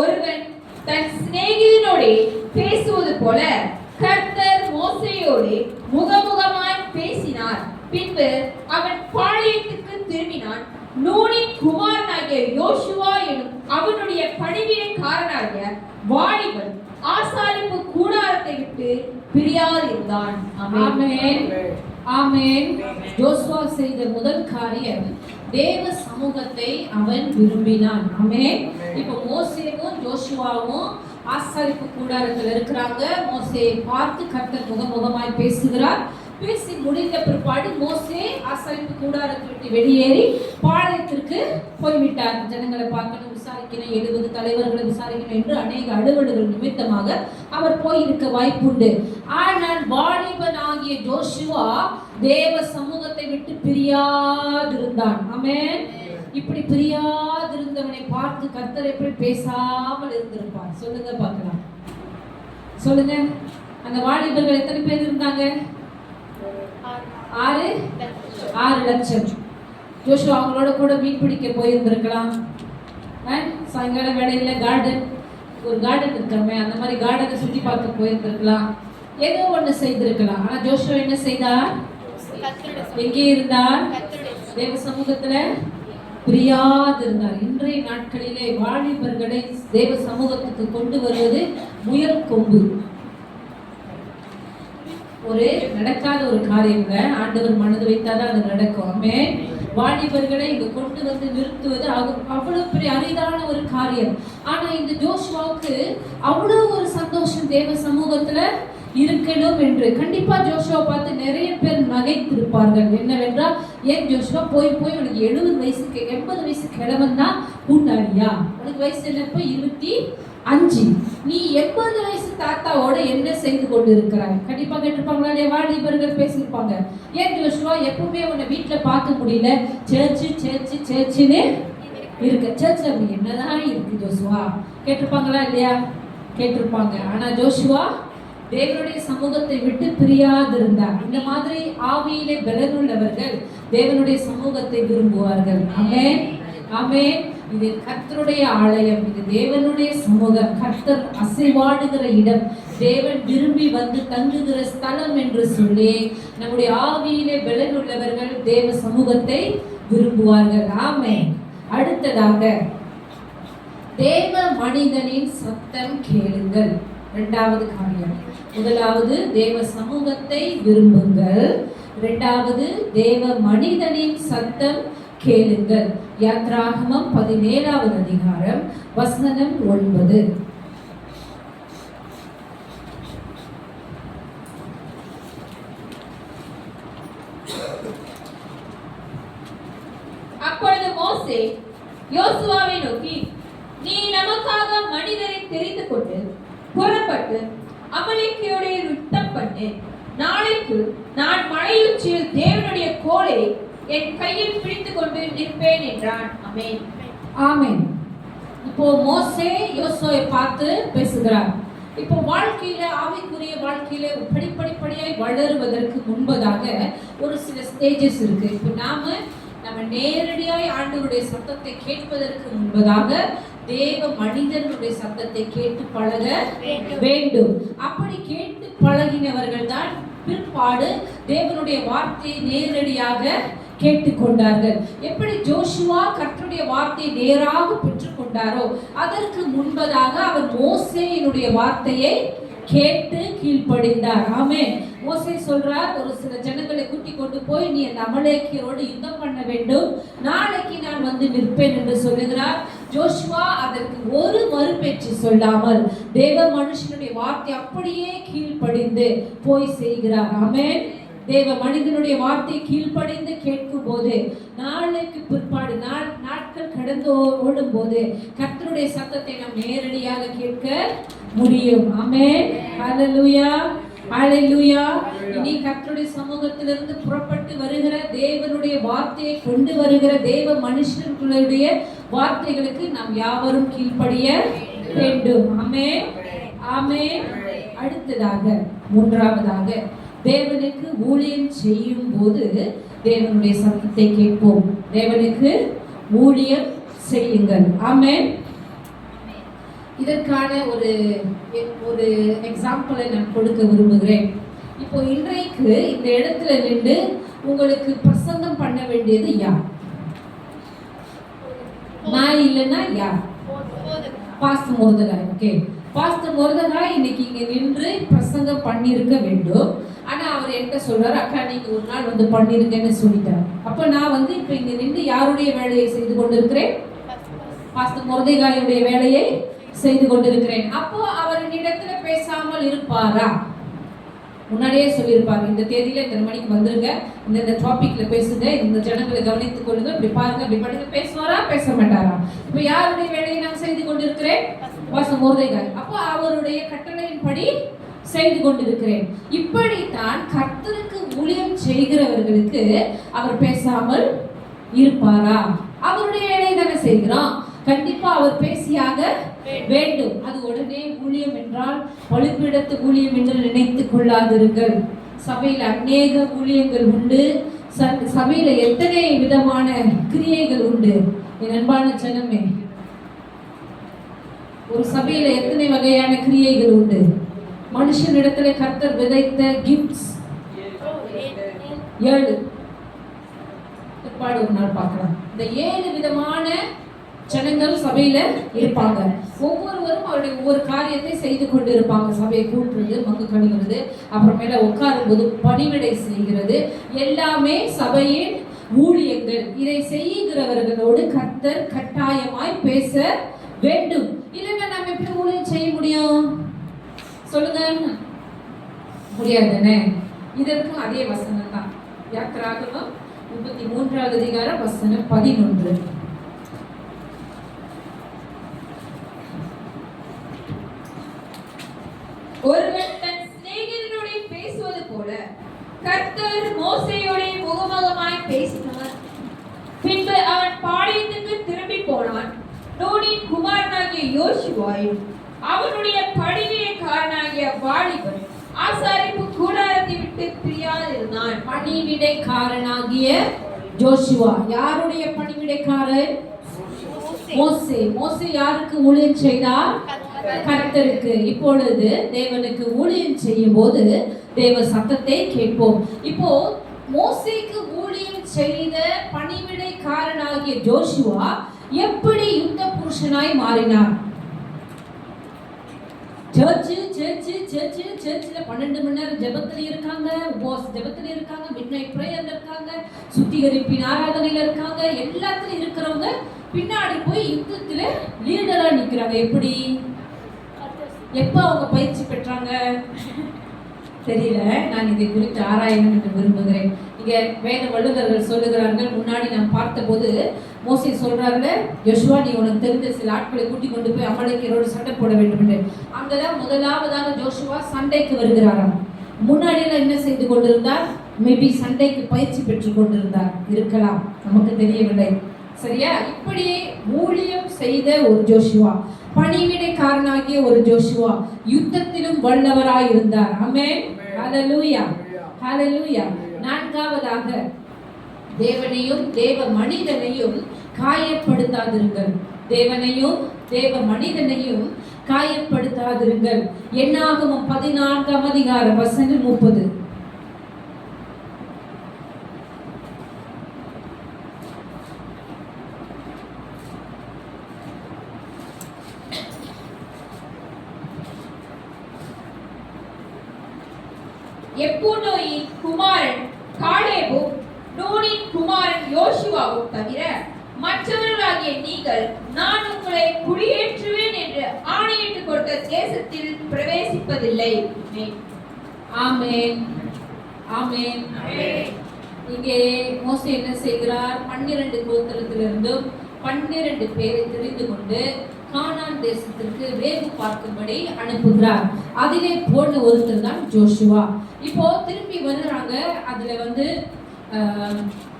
ஒருவன் தன் சிநேகிதனோடே பேசுவது போல கர்த்தர் மோசேயோடு முகமுகமாய் பேசினார். பின்பு அவன் பாளையத்துக்கு திரும்பினான். நூனின் குமாரனாகிய யோசுவா எனும் அவனுடைய பணிவிடைக்காரனாகிய வாலிபன் ஆசாரிப்பு கூடாரத்தை விட்டு பிரியாதிருந்தான். ஆமென். ஆமென். யோசுவா செய்த முதல் காரியம், தேவ சமூகத்தை அவன் விரும்பினான். ஆமென். இப்போ மோசேவும் யோசுவாவும் ஆசாரிப்பு கூடாரத்தில் இருக்கிறாங்க. மோசேயை பார்த்து கர்த்தர் முகமுகமாய் பேசுகிறார். பேசி முடிந்த பிற்பாடு மோசே ஆசாரிப்பு கூடாரத்தை விட்டு வெளியேறி பாளையத்திற்கு போய்விட்டார். ஜனங்களை பார்க்கணும், விசாரிக்கணும், 70 தலைவர்களை விசாரிக்கணும் என்று அநேக அலுவல்கள் நிமித்தமாக அவர் போயிருக்க வாய்ப்புண்டு. ஆனால் வாலிபன் ஆகிய ஜோஷுவா தேவ சமூகத்தை விட்டு பிரியாதிருந்தான். ஆமென். இப்படி பிரியாதிருந்தவனை பார்த்து கர்த்தர் எப்படி பேசாமல் இருந்திருப்பார்? சொல்லுங்க பார்க்கலாம். சொல்லுங்க. அந்த வாலிபர்கள் எத்தனை பேர் இருந்தாங்க? 6 லட்சம். ஜோஷுவா அவங்களோட கூட மீன் பிடிக்க போயிருந்திருக்கலாம். சாயங்கால வேளையில ஒரு கார்டன் இருக்காமே, அந்த மாதிரி கார்டனை சுற்றி பார்க்க போயிருந்திருக்கலாம். ஏதோ ஒண்ணு செய்திருக்கலாம். ஆனா ஜோஷுவா என்ன செய்தார்? எங்கே இருந்தார்? தேவ சமூகத்துல பிரியாதிருந்தார். இன்றைய நாட்களிலே வாலிபர்களை தேவ சமூகத்துக்கு கொண்டு வருவது முயல் கொம்பு. ஒரு நடக்காத ஒரு காரியம்ல ஆண்டவர் மனது வைத்தாதான் அது நடக்கும். ஆமென். வாலிபர்களை இங்க கொண்டு வந்து நிறுத்துவது அவ்வளவு பெரிய அரிதான ஒரு காரியம். ஆனா இந்த ஜோஷுவாவுக்கு அவ்வளவு ஒரு சந்தோஷம் தேவ சமூகத்துல இருக்கணும் என்று. கண்டிப்பா ஜோஷுவா பார்த்து நிறைய பேர் நகைத்திருப்பார்கள். என்னவென்றால், ஏன் ஜோஷுவா போய் உனக்கு 70 வயசுக்கு 80 வயசு கிழவன் தான் கூட்டாளியா? உனக்கு வயசு என்னப்போ 25. நீ 80 வயசு தாத்தாவோட என்ன செய்து கொண்டு இருக்கிறாய்? கண்டிப்பா கேட்டிருப்பாங்களா இல்லையா? வாலிபர்கள் பேசியிருப்பாங்க. ஏன் ஜோஷுவா எப்பவுமே உன்னை வீட்டுல பார்க்க முடியல, சேர்ச்சுன்னு இருக்கு. சர்ச் அப்படி என்னதான் இருக்கு ஜோஷுவா? கேட்டிருப்பாங்களா இல்லையா? கேட்டிருப்பாங்க. ஆனா ஜோஷுவா தேவனுடைய சமூகத்தை விட்டு பிரியாதிருந்தார். இந்த மாதிரி ஆவியிலே பலனுள்ளவர்கள் தேவனுடைய சமூகத்தை விரும்புவார்கள். ஆமென். ஆமென். இது கர்த்தருடைய ஆலயம், இது தேவனுடைய சமூகம், கர்த்தர் அசைவாடுகிற இடம், தேவன் விரும்பி வந்து தங்குகிற ஸ்தலம் என்று சொல்லி நம்முடைய ஆவியிலே பலனுள்ளவர்கள் தேவ சமூகத்தை விரும்புவார்கள். ஆமென். அடுத்ததாக, தேவ மனிதனின் சத்தம் கேளுங்கள். 2வது காரியம். முதலாவது, தேவ சமூகத்தை விரும்புங்கள். 2வது, தேவ மனிதனின் சத்தம் கேளுங்கள். யாத்ராகமம் 17வது அதிகாரம் வசனம் 9. அப்பொழுது மோசே யோசுவாவை நோக்கி, நீ நமக்காக மனிதரை தெரிந்து கொண்டு புறப்பட்டு அமலேக்கியோட யுத்தம் பண்ணு. நாளைக்கு நான் மலையுச்சியில் தேவனுடைய கோலை என் கையில் பிடித்துக் கொண்டு நிற்பேன் என்றான். ஆமென். ஆமென். இப்போ மோசே யோசுவாவை பார்த்து பேசுகிறார். இப்போ வாழ்க்கையில, ஆவிக்குரிய வாழ்க்கையில படிப்படியாய் வளருவதற்கு முன்பதாக ஒரு சில ஸ்டேஜஸ் இருக்கு. இப்போ நம்ம நேரடியாய் ஆண்டவருடைய சத்தத்தை கேட்பதற்கு முன்பதாக தேவ மனிதனுடைய சத்தத்தை கேட்டு பழக வேண்டும். அப்படி கேட்டு பழகினவர்கள் தான் பிற்பாடு தேவனுடைய வார்த்தையை நேரடியாக கேட்டுக்கொண்டார்கள். எப்படி ஜோஷுவா கர்த்தருடைய வார்த்தையை நேராக பெற்றுக்கொண்டாரோ அதற்கு முன்பதாக அவர் மோசேயினுடைய வார்த்தையை கேட்டு கீழ்ப்படிந்தார். ஆமென். மோசே சொல்றார், ஒரு சில ஜனங்களை கூட்டி கொண்டு போய் நீ அந்த அமலேக்கியரோடு யுத்தம் பண்ண வேண்டும், நாளைக்கு நான் வந்து நிற்பேன் என்று சொல்லுகிறார். ஜோஷுவா அதற்கு ஒரு மறுபேச்சு சொல்லாமல் தேவ மனுஷனுடைய வார்த்தை அப்படியே கீழ்ப்படிந்து போய் செய்கிறார். ஆமென். தேவ மனிதனுடைய வார்த்தை கீழ்ப்படிந்து கேட்கும் போது நாளைக்கு பிற்பாடு நாட்கள் கடந்து ஓடும் போது கர்த்தருடைய சத்தத்தை நாம் நேரடியாக கேட்க முடியும். ஆமென். ஹல்லேலூயா, ஹல்லேலூயா. இனி கர்த்தருடைய சமூகத்திலிருந்து புறப்பட்டு வருகிற தேவனுடைய வார்த்தையை கொண்டு வருகிற தேவ மனுஷர்களுடைய வார்த்தைகளுக்கு நாம் யாவரும் கீழ்ப்படிய வேண்டும். ஆமென், ஆமென். அடுத்ததாக மூன்றாவதாக தேவனுக்கு ஊழியம் செய்யும் போது தேவனுடைய சத்தத்தை கேட்போம். தேவனுக்கு ஊழியம் செய்யுங்கள். ஆமென். இதற்கான ஒரு எக்ஸாம்பிளை நான் கொடுக்க விரும்புகிறேன். இப்போ இன்றைக்கு இந்த இடத்துல நின்று உங்களுக்கு பிரசங்கம் பண்ண வேண்டியது யார்? நான் இல்லைன்னா யார்? பாஸ்டர் மோர்தகாய். ஓகே, பாஸ்டர் மோர்தகாய் இன்னைக்கு இங்க நின்று பிரசங்கம் பண்ணியிருக்க வேண்டும். ஆனா அவர் என்கிட்ட சொல்றாரு, அக்கா நீங்க ஒரு நாள் வந்து பண்ணிருக்கேன்னு சொல்லிட்டார். அப்ப நான் வந்து இப்ப இங்க நின்று யாருடைய வேலையை செய்து கொண்டிருக்கிறேன்? பாஸ்டர் மோர்தகாயுடைய வேலையை செய்து கொண்டிருக்கிறேன். அப்போ அவர் என்னிடத்துல பேசாமல் இருப்பாரா? முன்னாடியே சொல்லியிருப்பாரு, இந்த தேதியில இந்த மணிக்கு வந்துருங்க, இந்த டாபிக்ல பேசுங்க, இந்த ஜனங்களை கவனித்துக் கொள்ளுங்க, இப்படி பாருங்க, இப்படி பண்ணுங்க. பேசுவாரா பேச மாட்டாரா? இப்ப யாருடைய வேலையை நான் செய்து கொண்டிருக்கிறேன்? பாஸ்டர் மோர்தகாய். அப்போ அவருடைய கட்டளையின்படி செய்து கொண்டிருக்கிறேன். இப்படித்தான் கர்த்தருக்கு ஊழியம் செய்கிறவர்களுக்கு அவர் பேசாமல் இருப்பாரா? அவருடைய வேலையை தானே செய்கிறோம், கண்டிப்பா அவர் பேசியாக வேண்டும். அது உடனே ஊழியம் என்றால் பழுப்பிடத்து ஊழியம் என்று நினைத்துக் கொள்ளாதிருங்கள். சபையில் அநேக ஊழியங்கள் உண்டு. சபையில எத்தனை விதமான கிரியைகள் உண்டு. என் அன்பான ஜனமே, ஒரு சபையில எத்தனை வகையான கிரியைகள் உண்டு. மனுஷனிடத்துல கர்த்தர் விதைத்த கிஃப்ட்ஸ் 7 ஒரு நாள் பார்க்கலாம். இந்த 7 விதமான ஜனங்கள் சபையில இருப்பாங்க. ஒவ்வொருவரும் அவருடைய ஒவ்வொரு காரியத்தை செய்து கொண்டு இருப்பாங்க. சபையை கூட்டுறது, மங்கு கழுவுறது, அப்புறமேல உட்காரும் போது பணிவிடை செய்கிறது, எல்லாமே சபையின் ஊழியங்கள். இதை செய்கிறவர்களோடு கர்த்தர் கட்டாயமாய் பேச வேண்டும். இல்லைன்னா நம்ம எப்படி ஊழியம் செய்ய முடியும்? சொல்லுங்க, முடியாதுன்னு. இதற்கும் அதே வசனம் தான். யாத்திராகமம் 33வது அதிகாரம் வசனம் 11. ஒருவன் தன் சிநேகிதனோட பேசுவது போல கர்த்தர் மோசேயோட முகமுகமாய் பேசினார். பின்பு அவன் பாளையத்துக்கு திரும்பி போனான். நூனின் குமாரனாகிய யோசுவாயும் அவனுடைய பணிவிடைக்காரனாகிய வாலிபன் ஆசாரிப்பு கூடாரத்தை விட்டு பிரியாதிருந்தான். பணிவிடைக்காரனாகிய ஜோஷுவா யாருடைய பணிவிடைக்காரன்? மோசே. மோசே யாருக்கு ஊழியம் செய்தார்? கர்த்தருக்கு. இப்பொழுது தேவனுக்கு ஊழியம் செய்யும் போது தேவ சத்தத்தை கேட்போம். இப்போ மோசேக்கு ஊழியம் செய்த பணிவிடைக்காரனாகிய ஜோஷுவா எப்படி யுத்த புருஷனாய் மாறினார்? சர்ச்சில் 12 மணி நேரம் ஜெபத்துல இருக்காங்க, உபவாச ஜெபத்துல இருக்காங்க, மிட்நைட் பிரேயர்ல இருக்காங்க, சுத்திகரிப்பின் ஆராதனையில இருக்காங்க. எல்லாத்துலயும் இருக்கிறவங்க பின்னாடி போய் யுத்தத்துல லீடரா நிக்கிறாங்க. எப்படி? எப்ப அவங்க பயிற்சி பெற்றாங்க தெரியல. நான் இதை குறித்து ஆராயணும் என்று விரும்புகிறேன். இங்க வேத வல்லுநர்கள் சொல்லுகிறார்கள், முன்னாடி நான் பார்த்த போது மோசே சொல்றாருல, யோசுவா நீ உனக்கு தெரிந்த சில ஆட்களை கூட்டிக் கொண்டு போய் அமலேக்கியரோடு சண்டை போட வேண்டும் என்று. அங்கதான் முதலாவதாக ஜோஷுவா சண்டைக்கு வருகிறாராம். முன்னாடி என்ன செய்து கொண்டிருந்தார்? மேபி சண்டைக்கு பயிற்சி பெற்றுக் கொண்டிருந்தார் இருக்கலாம், நமக்கு தெரியவில்லை. சரியா? இப்படியே ஊழியம் செய்த ஒரு ஜோஷுவா, பணிவிடைக்காரனாகிய ஒரு ஜோஷுவா, யுத்தத்திலும் வல்லவராய் இருந்தார். ஆமென், ஹல்லேலூயா, ஹல்லேலூயா. நான்காவதாக தேவனையும் தேவ மனிதனையும் காயப்படுத்தாதிருங்கள். தேவனையும் தேவ மனிதனையும் காயப்படுத்தாதிருங்கள். என்னாகமம் 14ஆம் அதிகாரம் வசனம் 30. எப்புன்னோயின் குமாரன் காலேபும் நூனின் குமாரன் யோசுவாவும் தவிர மற்றவர்களாகிய நீங்கள் நான் உங்களை குடியேற்றுவேன் என்று ஆணையிட்டு கொடுத்த தேசத்தில் பிரவேசிப்பதில்லை. ஆமென், ஆமென். இங்கே மோசே என்ன செய்கிறார்? 12 கோத்திரத்திலிருந்தும் 12 பேரை தெரிந்து கொண்டு கானான் தேசத்திற்கு வேவு பார்க்கும்படி அனுப்புகிறார். அதிலே போன ஒருத்தர் தான் ஜோஷுவா. இப்போ திரும்பி வருகிறாங்க. அதுல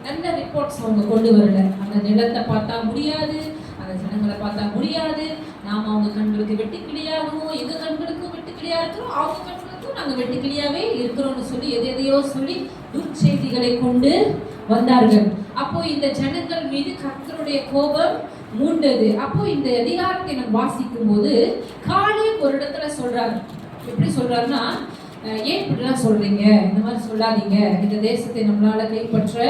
நல்ல ரிப்போர்ட்ஸ் அவங்க கொண்டு வரல. அந்த நிலத்தை பார்த்தா முடியாது, அந்த ஜனங்களை பார்த்தா முடியாது, நாம அவங்க கண்களுக்கு வெட்டுக்கிளியாகவும் எங்க கண்களுக்கும் வெட்டுக்கிளியா இருக்கிறோம், அவங்க கண்களுக்கும் நாங்க வெட்டுக்கிளியாவே இருக்கிறோம்னு சொல்லி எதையோ சொல்லி துர்ச்செய்திகளை கொண்டு வந்தார்கள். அப்போ இந்த ஜனங்கள் மீது கர்த்தருடைய கோபம் மூண்டது. அப்போ இந்த அதிகாரத்தை நம்ம வாசிக்கும் போது காலேப் ஒரு இடத்துல சொல்றாரு. எப்படி சொல்றாருன்னா, ஏன் இப்படிலாம் சொல்றீங்க, இந்த மாதிரி சொல்லாதீங்க, இந்த தேசத்தை நம்மளால கைப்பற்ற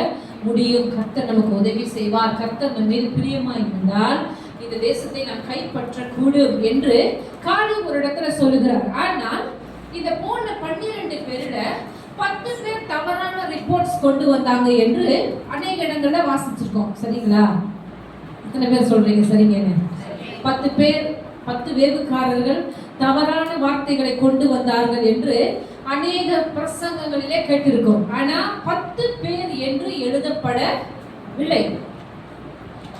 முடியும், கர்த்தர் நமக்கு உதவி செய்வார், கர்த்தர் நம்ம மீது பிரியமா இருந்தால் இந்த தேசத்தை நாம் கைப்பற்ற கூடும் என்று காலேப் ஒரு இடத்துல சொல்லுகிறார். ஆனால் இந்த போன 12 பேர்ல 10 பேர் தவறான ரிப்போர்ட்ஸ் கொண்டு வந்தாங்க என்று அநேக இடங்கள்ல வாசிச்சிருக்கோம். சரிங்களா? எத்தனை பேர் சொல்றீங்க சரிங்க? 10 பேர், 10 வேவுக்காரர்கள் தவறான வார்த்தைகளை கொண்டு வந்தார்கள் என்று அநேக பிரசங்கங்களிலே கேட்டிருக்கோம். ஆனா 10 பேர் என்று எழுதப்படவில்லை.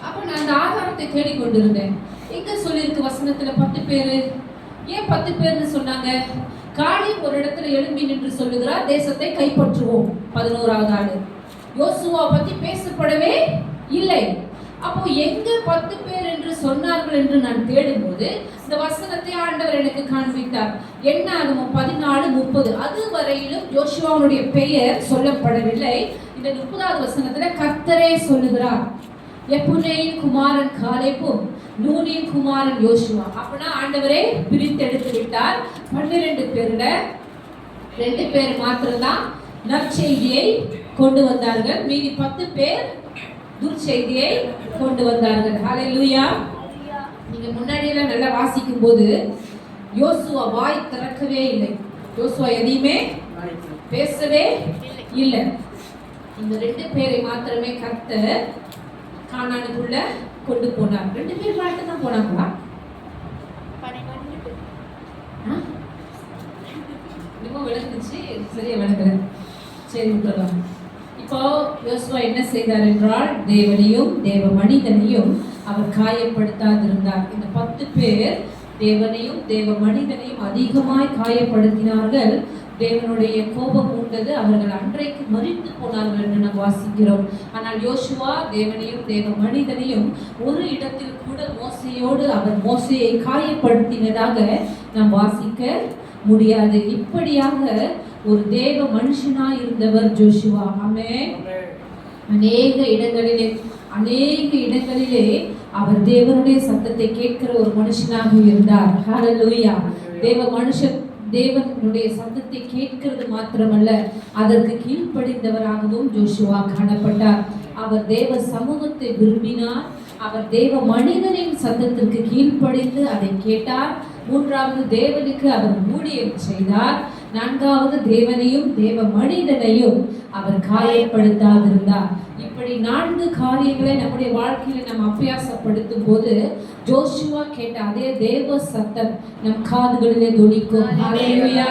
அப்ப நான் அந்த ஆதாரத்தை தேடிக்கொண்டிருந்தேன். எங்க சொல்லியிருக்கு வசனத்துல 10 பேரு? ஏன் 10 பேர்னு சொன்னாங்க? காலேப் ஒரு இடத்துல எழும்பி நின்று சொல்லுகிறார், தேசத்தை கைப்பற்றுவோம், 11வது ஆளு. யோசுவா பத்தி பேசப்படவே இல்லை. அப்போ எங்க 10 பேர் என்று சொன்னார்கள் என்று நான் தேடும்போது இந்த வசனத்தை ஆண்டவர் எனக்கு காண்பித்தார். என்னாகும் 14:30 அது வரையிலும் யோசுவாவுடைய பெயர் சொல்லப்படவில்லை. இந்த 30வது வசனத்துல கர்த்தரே சொல்லுகிறார், எப்புன்னேயின் குமாரன் காலேபும் நூனின் குமாரன் யோசுவா. அப்படின்னா ஆண்டவரே பிரித்தெடுத்து விட்டார். 12 பேர்ல 2 பேர் மாத்திரம்தான் நற்செய்தியை கொண்டு வந்தார்கள். மீதி 10 பேர் துர்ச்செய்தியை கொண்டு வந்தார்கள். ஹல்லேலூயா. நீங்க முன்னாடி எல்லாம் நல்லா வாசிக்கும் போது யோசுவா வாய் திறக்கவே இல்லை. யோசுவா எதையுமே பேசவே இல்லை. இந்த 2 பேரை மாத்திரமே கர்த்தர் கானானுக்குள்ள கொண்டு போனார். 2 பேர் மட்டும் தான் போனாங்களா? இன்னும் விளங்குச்சு, சரியா விளங்கல. சரி விட்டுறலாம். இப்போ யோசுவா என்ன செய்தார் என்றால், தேவனையும் தேவ மனிதனையும் அவர் காயப்படுத்தாதிருந்தார். இந்த 10 பேர் தேவனையும் தேவ மனிதனையும் அதிகமாய் காயப்படுத்தினார்கள். தேவனுடைய கோபம் உண்டது. அவர்கள் அன்றைக்கு மரித்து போனார்கள் என்று நாம் வாசிக்கிறோம். ஆனால் யோசுவா தேவனையும் தேவ மனிதனையும் ஒரு இடத்தில் கூட மோசையோடு அவர் மோசையை காயப்படுத்தினதாக நாம் வாசிக்க முடியாது. இப்படியாக ஒரு தேவ மனுஷனாய் இருந்தவர் ஜோஷுவா. ஆமென். அநேக இடங்களிலே அவர் தேவனுடைய சத்தத்தை கேட்கிற ஒரு மனுஷனாக இருந்தார். ஹல்லேலூயா. தேவனுடைய சத்தத்தை கேட்கிறது மாத்திரமல்ல, அதற்கு கீழ்ப்படிந்தவராகவும் ஜோஷுவா காணப்பட்டார். அவர் தேவ சமூகத்தை விரும்பினார். அவர் தேவ மனிதனின் சத்தத்திற்கு கீழ்ப்படிந்து அதை கேட்டார். 3வது தேவனுக்கு அவர் ஊழியம் செய்தார். 4வது தேவனையும் தேவ மனிதனையும் அவர் காயப்படுத்தாதிருந்தார். இப்படி 4 காரியங்களை நம்முடைய வாழ்க்கையில நம்ம அபியாசப்படுத்தும் போது ஜோஷுவா கேட்ட அதே தேவ சத்தம் நம் காதுகளிலே தொனிக்கும். ஹல்லேலூயா.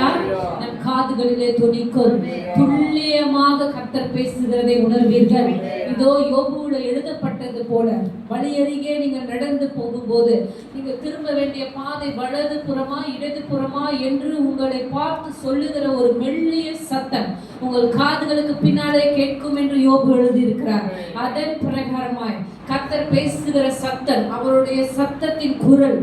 நம் காதுகளிலே தொனிக்கும். துல்லியமாக கர்த்தர் பேசுகிறதை உணர்வீர்கள். இதோ யோபுவுல எழுதப்பட்டது போல வழியருகே நீங்கள் நடந்து போகும்போது நீங்க திரும்ப வேண்டிய பாதை வலது புறமா இடது புறமா என்று உங்களை பார்த்து சொல்லுகிற ஒரு மெல்லிய சத்தம் உங்கள் காதுகளுக்கு பின்னாலே கேட்கும் என்று யோபு எழுதியிருக்கிறார். அதன் பிரகாரமாய் கர்த்தர் பேசுகிற சத்தம், அவருடைய சத்தத்தின் குரல்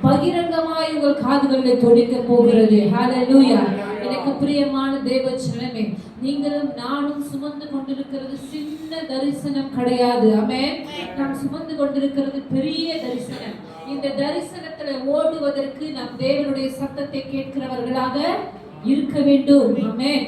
பகிரங்கமாய் உங்கள் காதுகளிலே தொனிக்க போகிறது. ஹல்லேலூயா. எனக்கு பிரியமான தேவ ஜனமே, நீங்களும் நானும் சுமந்து கொண்டிருக்கிறது சின்ன தரிசனம் கிடையாது. ஆமென். நாம் சுமந்து கொண்டிருக்கிறது பெரிய தரிசனம். இந்த தரிசனத்துல ஓடுவதற்கு நாம் தேவனுடைய சத்தத்தை கேட்கிறவர்களாக இருக்க வேண்டும். ஆமென்.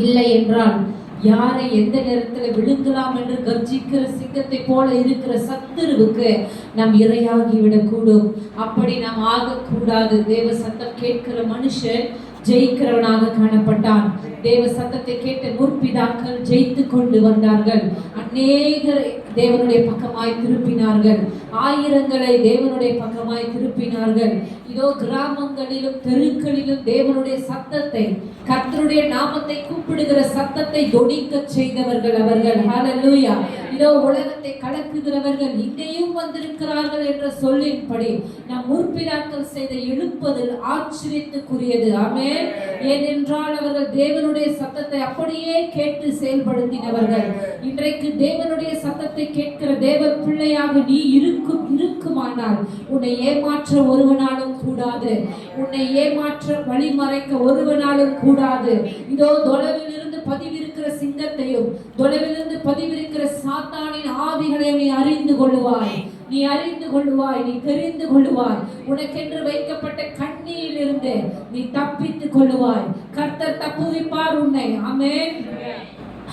இல்லை என்றால் யாரை எந்த நேரத்தில் விழுங்கலாம் என்று கர்ஜிக்கிற சிங்கத்தை போல இருக்கிற சத்துருவுக்கு நாம் இரையாகி விடக்கூடும். அப்படி நாம் ஆகக்கூடாது. தேவ சத்தம் கேட்கிற மனுஷன் ஜெயிக்கிறவனாக காணப்பட்டான். தேவ சத்தத்தை கேட்ட முற்பிதாக்கள் ஜெயித்து கொண்டு வந்தார்கள். அநேகரை தேவனுடைய பக்கமாய் திருப்பினார்கள். ஆயிரங்களை தேவனுடைய பக்கமாய் திருப்பினார்கள். இதோ கிராமங்களிலும் தெருக்களிலும் தேவனுடைய சத்தத்தை, கர்த்தருடைய நாமத்தை கூப்பிடுகிற சத்தத்தை தொனிக்க செய்தவர்கள் அவர்கள். ஹல்லேலூயா. இதோ உலகத்தை கலக்குகிறவர்கள் இங்கேயும் வந்திருக்கிறார்கள் என்ற சொல்லின்படி நம் முற்பிதாக்கள் செய்த எழுப்புதல் ஆச்சரியத்துக்குரியது. ஆமென். ஏனென்றால் அவர்கள் தேவனுடைய சத்தத்தை அப்படியே கேட்டு செயல்படுத்தினவர்கள். இன்றைக்கு தேவனுடைய சத்தத்தை கேட்கிற தேவ பிள்ளையாக நீ இருக்குமானால் உன்னை ஏமாற்ற ஒருவனாலும் கூடாது. உன்னை ஏமாற்ற வழிமறைக்க ஒருவனாலும் கூடாது. இதோ தொலைவிலிருந்து பதிவிருக்கிற சிங்கத்தையும் தொலைவிலிருந்து பதிவிருக்கிற சாத்தானின் ஆவிகளையும் நீ அறிந்து கொள்ளுவாய். நீ அறிந்து கொள்ளுவாய், நீ தெரிந்து கொள்ளுவாய். உனக்கென்று வைக்கப்பட்ட கண்ணியிலிருந்து நீ தப்பித்துக் கொள்ளுவாய். கர்த்தர் தப்புவிப்பார் உன்னை. ஆமென்.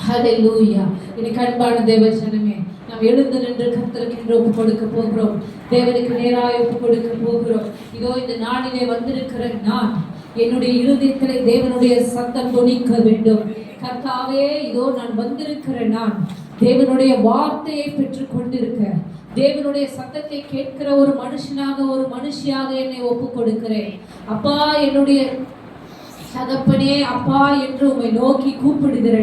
ஹல்லேலூயா. இன்னைக்கு அன்பான தேவ ஜனமே, நாம் எழுந்து நின்று கர்த்தருக்கு என்று ஒப்பு கொடுக்க போகிறோம். தேவனுக்கு நேராக ஒப்பு கொடுக்க போகிறோம். இதோ இந்த நாளிலே வந்திருக்கிற நான் என்னுடைய இருதயத்திலே தேவனுடைய சத்தம் தொனிக்க வேண்டும். கர்த்தாவே, இதோ நான் வந்திருக்கிற நான் தேவனுடைய வார்த்தையை பெற்றுக் கொண்டிருக்க, தேவனுடைய சத்தத்தை கேட்கிற ஒரு மனுஷனாக, ஒரு மனுஷியாக என்னை ஒப்பு கொடுக்கிறேன். அப்பா, என்னுடைய தகப்பனே, அப்பா என்று உம்மை நோக்கி கூப்பிடுகிறேன்.